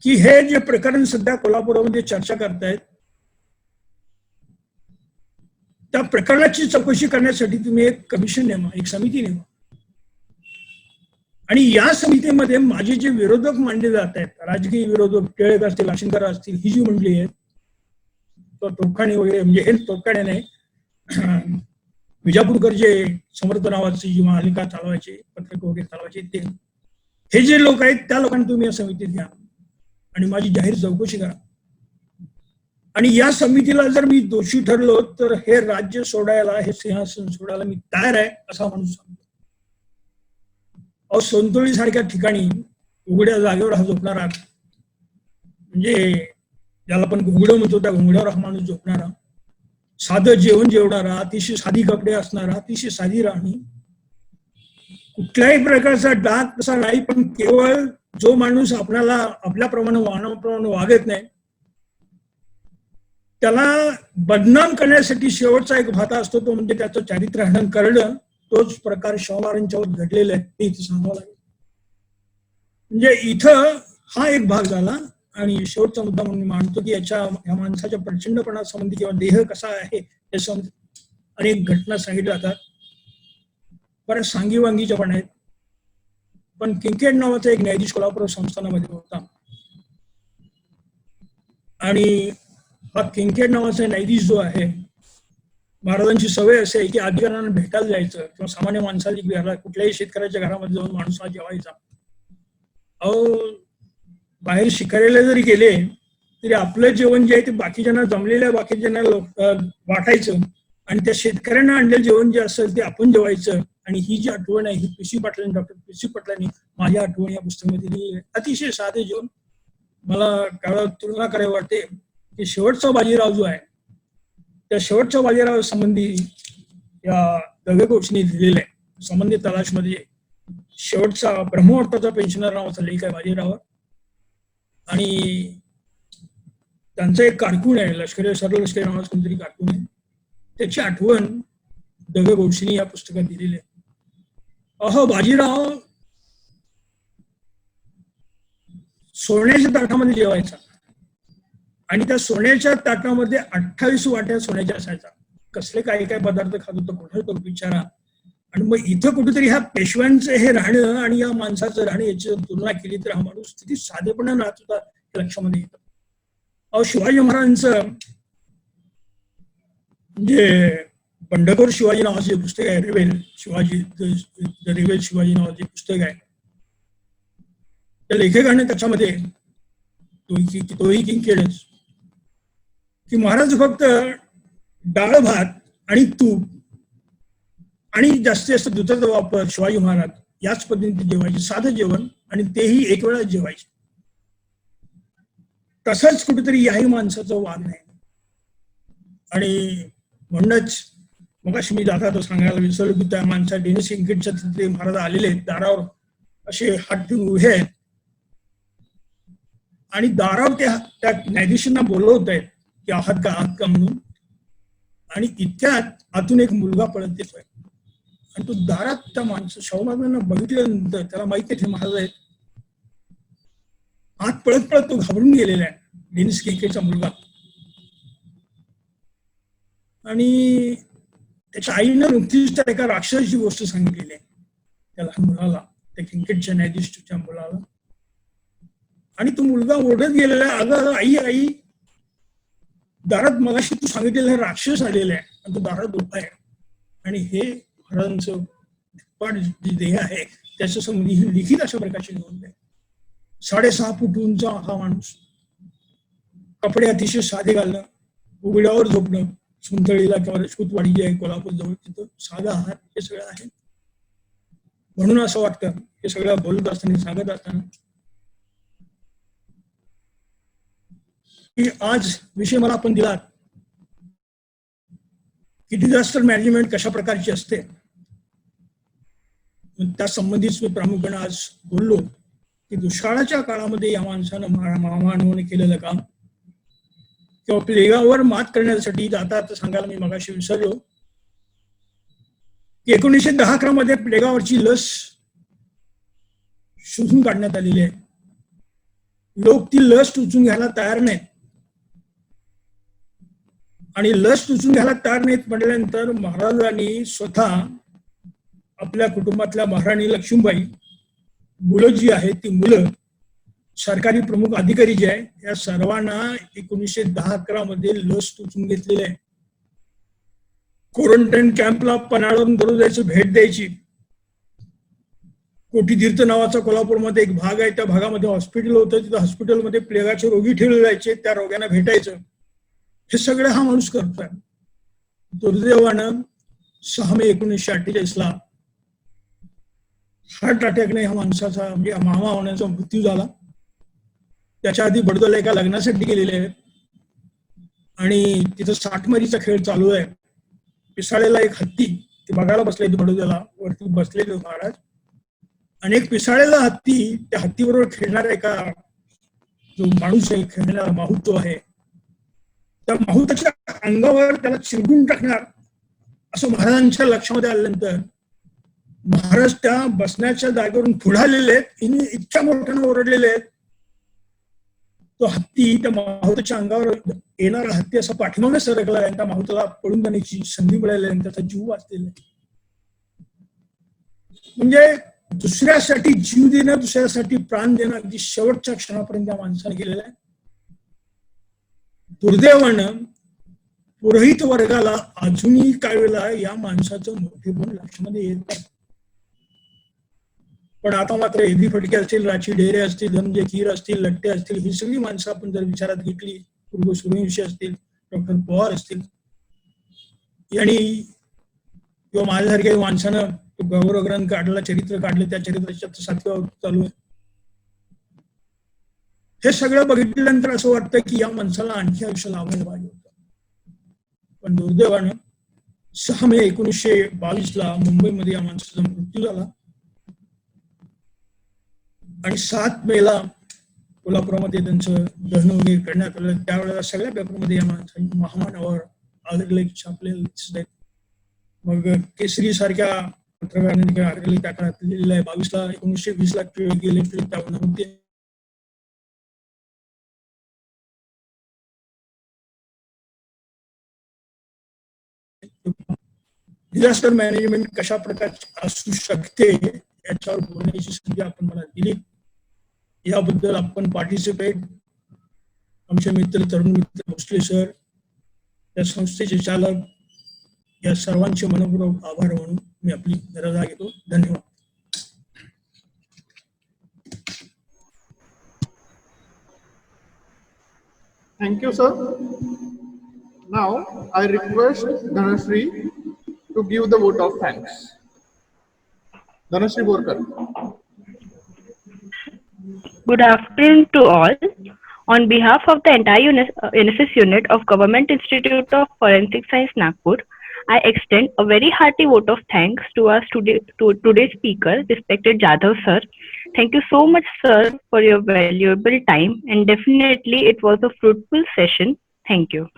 की हे जे प्रकरण सध्या कोल्हापुरामध्ये चर्चा करतायत त्या प्रकरणाची चौकशी करण्यासाठी तुम्ही एक कमिशन नेमा, एक समिती नेमा, आणि या समितीमध्ये माझे जे विरोधक मानले जात आहेत, राजकीय विरोधक, टिळक असतील, अशिंकर असतील, ही जी मंडळी आहेत, तोफखाने वगैरे, म्हणजे हे तोफखाने नाही, विजापूरकर जे समर्थ नावाची जी मालिका चालवायचे, पत्रक वगैरे चालवायचे, ते हे जे लोक आहेत त्या लोकांना तुम्ही या समितीत घ्या आणि माझी जाहीर चौकशी करा. आणि या समितीला जर मी दोषी ठरलो तर हे राज्य सोडायला, हे सिंहासन सोडायला मी तयार आहे असा माणूस सांगतो. सोनतोळी सारख्या ठिकाणी उघड्या जागेवर हा झोपणारा, म्हणजे ज्याला आपण घोंगडं म्हणतो त्या घोंगड्यावर हा माणूस झोपणारा, साधं जेवण जेवणारा, अतिशय साधी कपडे असणारा, अतिशय साधी राहणी, कुठल्याही प्रकारचा डाग तसा नाही, पण केवळ जो माणूस आपल्याला आपल्याप्रमाणे वागत नाही त्याला बदनाम करण्यासाठी शेवटचा एक भाता असतो, तो म्हणजे त्याचं चारित्र्यहनन करणं. तोच प्रकार शाहूमहाराजांच्यावर घडलेला आहे, ते इथं सांगावं लागेल. म्हणजे इथं हा एक भाग झाला. आणि शेवटचा मुद्दा म्हणून मानतो की या माणसाच्या प्रचंडपणासंबंधी किंवा देह कसा आहे यासंबंधी अनेक घटना सांगितल्या जातात, बऱ्याच सांगीवांगीच्या पण आहेत. पण किंकेड नावाचा एक न्यायाधीश कोल्हापूर संस्थानामध्ये होता आणि हा किंकेड नावाचा न्यायाधीश जो आहे, महाराजांची सवय असे आहे की अधिकाऱ्यांना भेटायला जायचं किंवा सामान्य माणसाची घराला, कुठल्याही शेतकऱ्याच्या घरामध्ये जाऊन माणूस हा जेवायचा. बाहेर शिकारीला जरी गेले तरी आपलं जेवण जे आहे ते बाकीच्यांना, जमलेल्या बाकीच्यांना वाटायचं आणि त्या शेतकऱ्यांना आणलेलं जेवण जे असेल ते आपण जेवायचं. आणि ही जी आठवण आहे ही पी.सी. पाटलांनी, डॉक्टर पी.सी. पाटलांनी माझ्या आठवण या पुस्तकामध्ये लिहिली आहे. अतिशय साधे जेवण. मला काय तुलना करावी वाटते की शेवटचा बाजीराव जो आहे त्या शेवटच्या बाजीराव संबंधी या दवे गोष्टी लिहिलेलं आहे. संबंधित तलाशमध्ये शेवटचा ब्रह्मवर्ताचा पेन्शनर नावाचा लेख आहे बाजीराव, आणि त्यांचा एक कारकून आहे, लष्करी सरलष्करी नावाचं कोणतरी कारकून आहे, त्याची आठवण दवे गोडसेंनी या पुस्तकात दिलेली आहे. बाजीराव सोन्याच्या ताटामध्ये जेवायचा आणि त्या सोन्याच्या ताटामध्ये 28 वाट्या सोन्याच्या असायचा. कसले काही काही पदार्थ खात होतं कोणाला तो बिचारा. आणि मग इथं कुठेतरी ह्या पेशव्यांचं हे राहणं आणि या माणसाचं राहणं याची तुलना केली तर हा माणूस किती साधेपणा राहत होता हे लक्षामध्ये येतं. शिवाजी महाराजांचं म्हणजे बंडखोर शिवाजी नावाचे पुस्तक आहे, रेवेल शिवाजी, रेवेल शिवाजी नावाचे पुस्तक आहे. त्या लेखकाने त्याच्यामध्ये तोही किंकेडच की महाराज फक्त डाळ भात आणि तूप आणि जास्तीत जास्त दुधाचा वापर शिवाजी महाराज याच पद्धतीने जेवायचे, साधं जेवण, आणि तेही एक वेळा जेवायचे. तसंच कुठेतरी याही माणसाचं वाद नाही. आणि म्हणूनच मग मी जाता तो सांगायला विसरलो की त्या माणसा डेनिस किंकेडच्या तिथे महाराज आलेले आहेत, दारावर असे हात ठेवून उभे आहेत आणि दारावर त्या न्यायाधीशांना बोलवत आहेत की आहात का म्हणून. आणि इतक्यात आतून एक मुलगा पळत येतोय आणि तो दारात त्या माणसं शाहू महाराजांना बघितल्यानंतर त्याला माहिती आहे महाराज आहेत, आत पळत पळत तो घाबरून गेलेला आहे, डेनिस किंकेडचा मुलगा. आणि त्याच्या आईनं नुकतीच त्या एका राक्षसाची गोष्ट सांगितलेली आहे त्या लहान मुलाला, त्या किंकेटच्या न्यायाधीशच्या मुलाला. आणि तो मुलगा ओरडत गेलेला आहे, अगं आई आई, दारात मगाशी तू सांगितलेलं राक्षस आलेला आहे आणि तो दारात उभा आहे. आणि हे महाराजांचं जी देह आहे त्याच्या समोर ही लिखित अशा प्रकारची नोंद आहे. 6.5 फूट उंच हा माणूस, कपडे अतिशय साधे घालणं, उघड्यावर झोपणं, सुंतळीला किंवा रजपूतवाडी जी आहे कोल्हापूर जवळ तिथं साधा आहार, हे सगळं आहे. म्हणून असं वाटतं हे सगळं बोलत असताना सांगत असताना की आज विषय मला आपण दिला की डिझास्टर मॅनेजमेंट कशा प्रकारची असते, त्या संबंधीच मी प्रामुख्याने आज बोललो की दुष्काळाच्या काळामध्ये या माणसानं महामानवाने केलेलं काम किंवा प्लेगावर मात करण्यासाठी आता सांगायला मी मगाशी विसरलो की 1910-11 मध्ये प्लेगावरची लस शोधून काढण्यात आलेली आहे. लोक ती लस टोचून घ्यायला तयार नाहीत आणि लस टोचून घ्यायला तयार नाहीत म्हटल्यानंतर महाराजांनी स्वतः आपल्या कुटुंबातल्या महाराणी लक्ष्मीबाई, मुलं जी आहेत ती मुलं, सरकारी प्रमुख अधिकारी जे आहे या सर्वांना 1910-11 मध्ये लस टोचून घेतलेली आहे. क्वारंटाईन कॅम्पला पन्हाळवरून दररोज जायचं, भेट द्यायची. कोटीतीर्थ नावाचा कोल्हापूरमध्ये एक भाग आहे, त्या भागामध्ये हॉस्पिटल होतं, तिथं हॉस्पिटलमध्ये प्लेगाचे रोगी ठेवले जायचे, त्या रोग्यांना भेटायचं. हे सगळं हा माणूस करतोय. दुर्दैवानं 6 मे 1948 हार्ट अटॅकने ह्या माणसाचा म्हणजे मामा होण्याचा मृत्यू झाला. त्याच्या आधी बडोद्याला एका लग्नासाठी गेलेले आहेत आणि तिथं साठमारीचा खेळ चालू आहे. पिसाळेला एक हत्ती ते बघायला बसले, बडोद्याला वरती बसलेले महाराज, आणि एक पिसाळेला हत्ती, त्या हत्तीबरोबर खेळणारा एका जो माणूस आहे, खेळणारा माहूत जो आहे, त्या माहूताच्या अंगावर त्याला चिरडून टाकणार असं महाराजांच्या लक्षामध्ये आल्यानंतर महाराज त्या बसण्याच्या जागेवरून पुढालेले आहेत, इतक्या मोठ्यानं ओरडलेले आहेत. तो हत्ती त्या माहुताच्या अंगावर येणारा हत्ती असा पाठीमागे सरकला आहे, त्या माहुताला पळून जाण्याची संधी मिळाली आणि त्याचा जीव वाचलेला आहे. म्हणजे दुसऱ्यासाठी जीव देणं, दुसऱ्यासाठी प्राण देणं अगदी शेवटच्या क्षणापर्यंत त्या माणसाने केलेलं आहे. दुर्दैवानं पुरोहित वर्गाला अजूनही काही वेळेला या माणसाचं मोठेपण लक्षामध्ये येत नाही. पण आता मात्र एबी फडके असतील, राची ढेरे असतील, धनंजय कीर असतील, लट्टे असतील, ही सगळी माणसं आपण जर विचारात घेतली, पूर्व सूर्यवंशी असतील, डॉक्टर पवार असतील, यांनी किंवा माझ्यासारख्या माणसानं गौरव ग्रंथ काढला, चरित्र काढलं, त्या चरित्राच्या 7व्या चालू आहे. हे सगळं बघितल्यानंतर असं वाटतं की या माणसाला आणखी आयुष्य लावायला पाहिजे होतं. पण दुर्दैवानं 6 मे 1922 मुंबईमध्ये या माणसाचा मृत्यू झाला आणि 7 मेला कोल्हापुरामध्ये त्यांचं दहन वगैरे करण्यात आलं. त्यावेळेला सगळ्या पेपरमध्ये या माणसाच्या महामानवावर अग्रलेख छापलेले दिसत आहेत. मग केसरी सारख्या पत्रकारांनी अग्रलेख त्या काळात लिहिलेला आहे. 1920 गेले त्यावर होते. डिझास्टर मॅनेजमेंट कशा प्रकारची असू शकते याच्यावर बोलण्याची संधी आपण मला दिली. याबद्दल आपण पार्टिसिपेट आमचे मित्र, तरुण मित्र भोसले सर, या संस्थेचे चालक, या सर्वांचे मनपूर्वक आभार म्हणून मी आपली रजा घेतो. धन्यवाद. Thank you, sir. Now, I request Dhanashree to give the vote of thanks. Dhanashree Borkar. Good afternoon to all. On behalf of the entire NSS unit of Government Institute of Forensic Science, Nagpur, I extend a very hearty vote of thanks to our today's speaker, respected Jadhav sir. Thank you so much, sir, for your valuable time, and definitely it was a fruitful session. Thank you.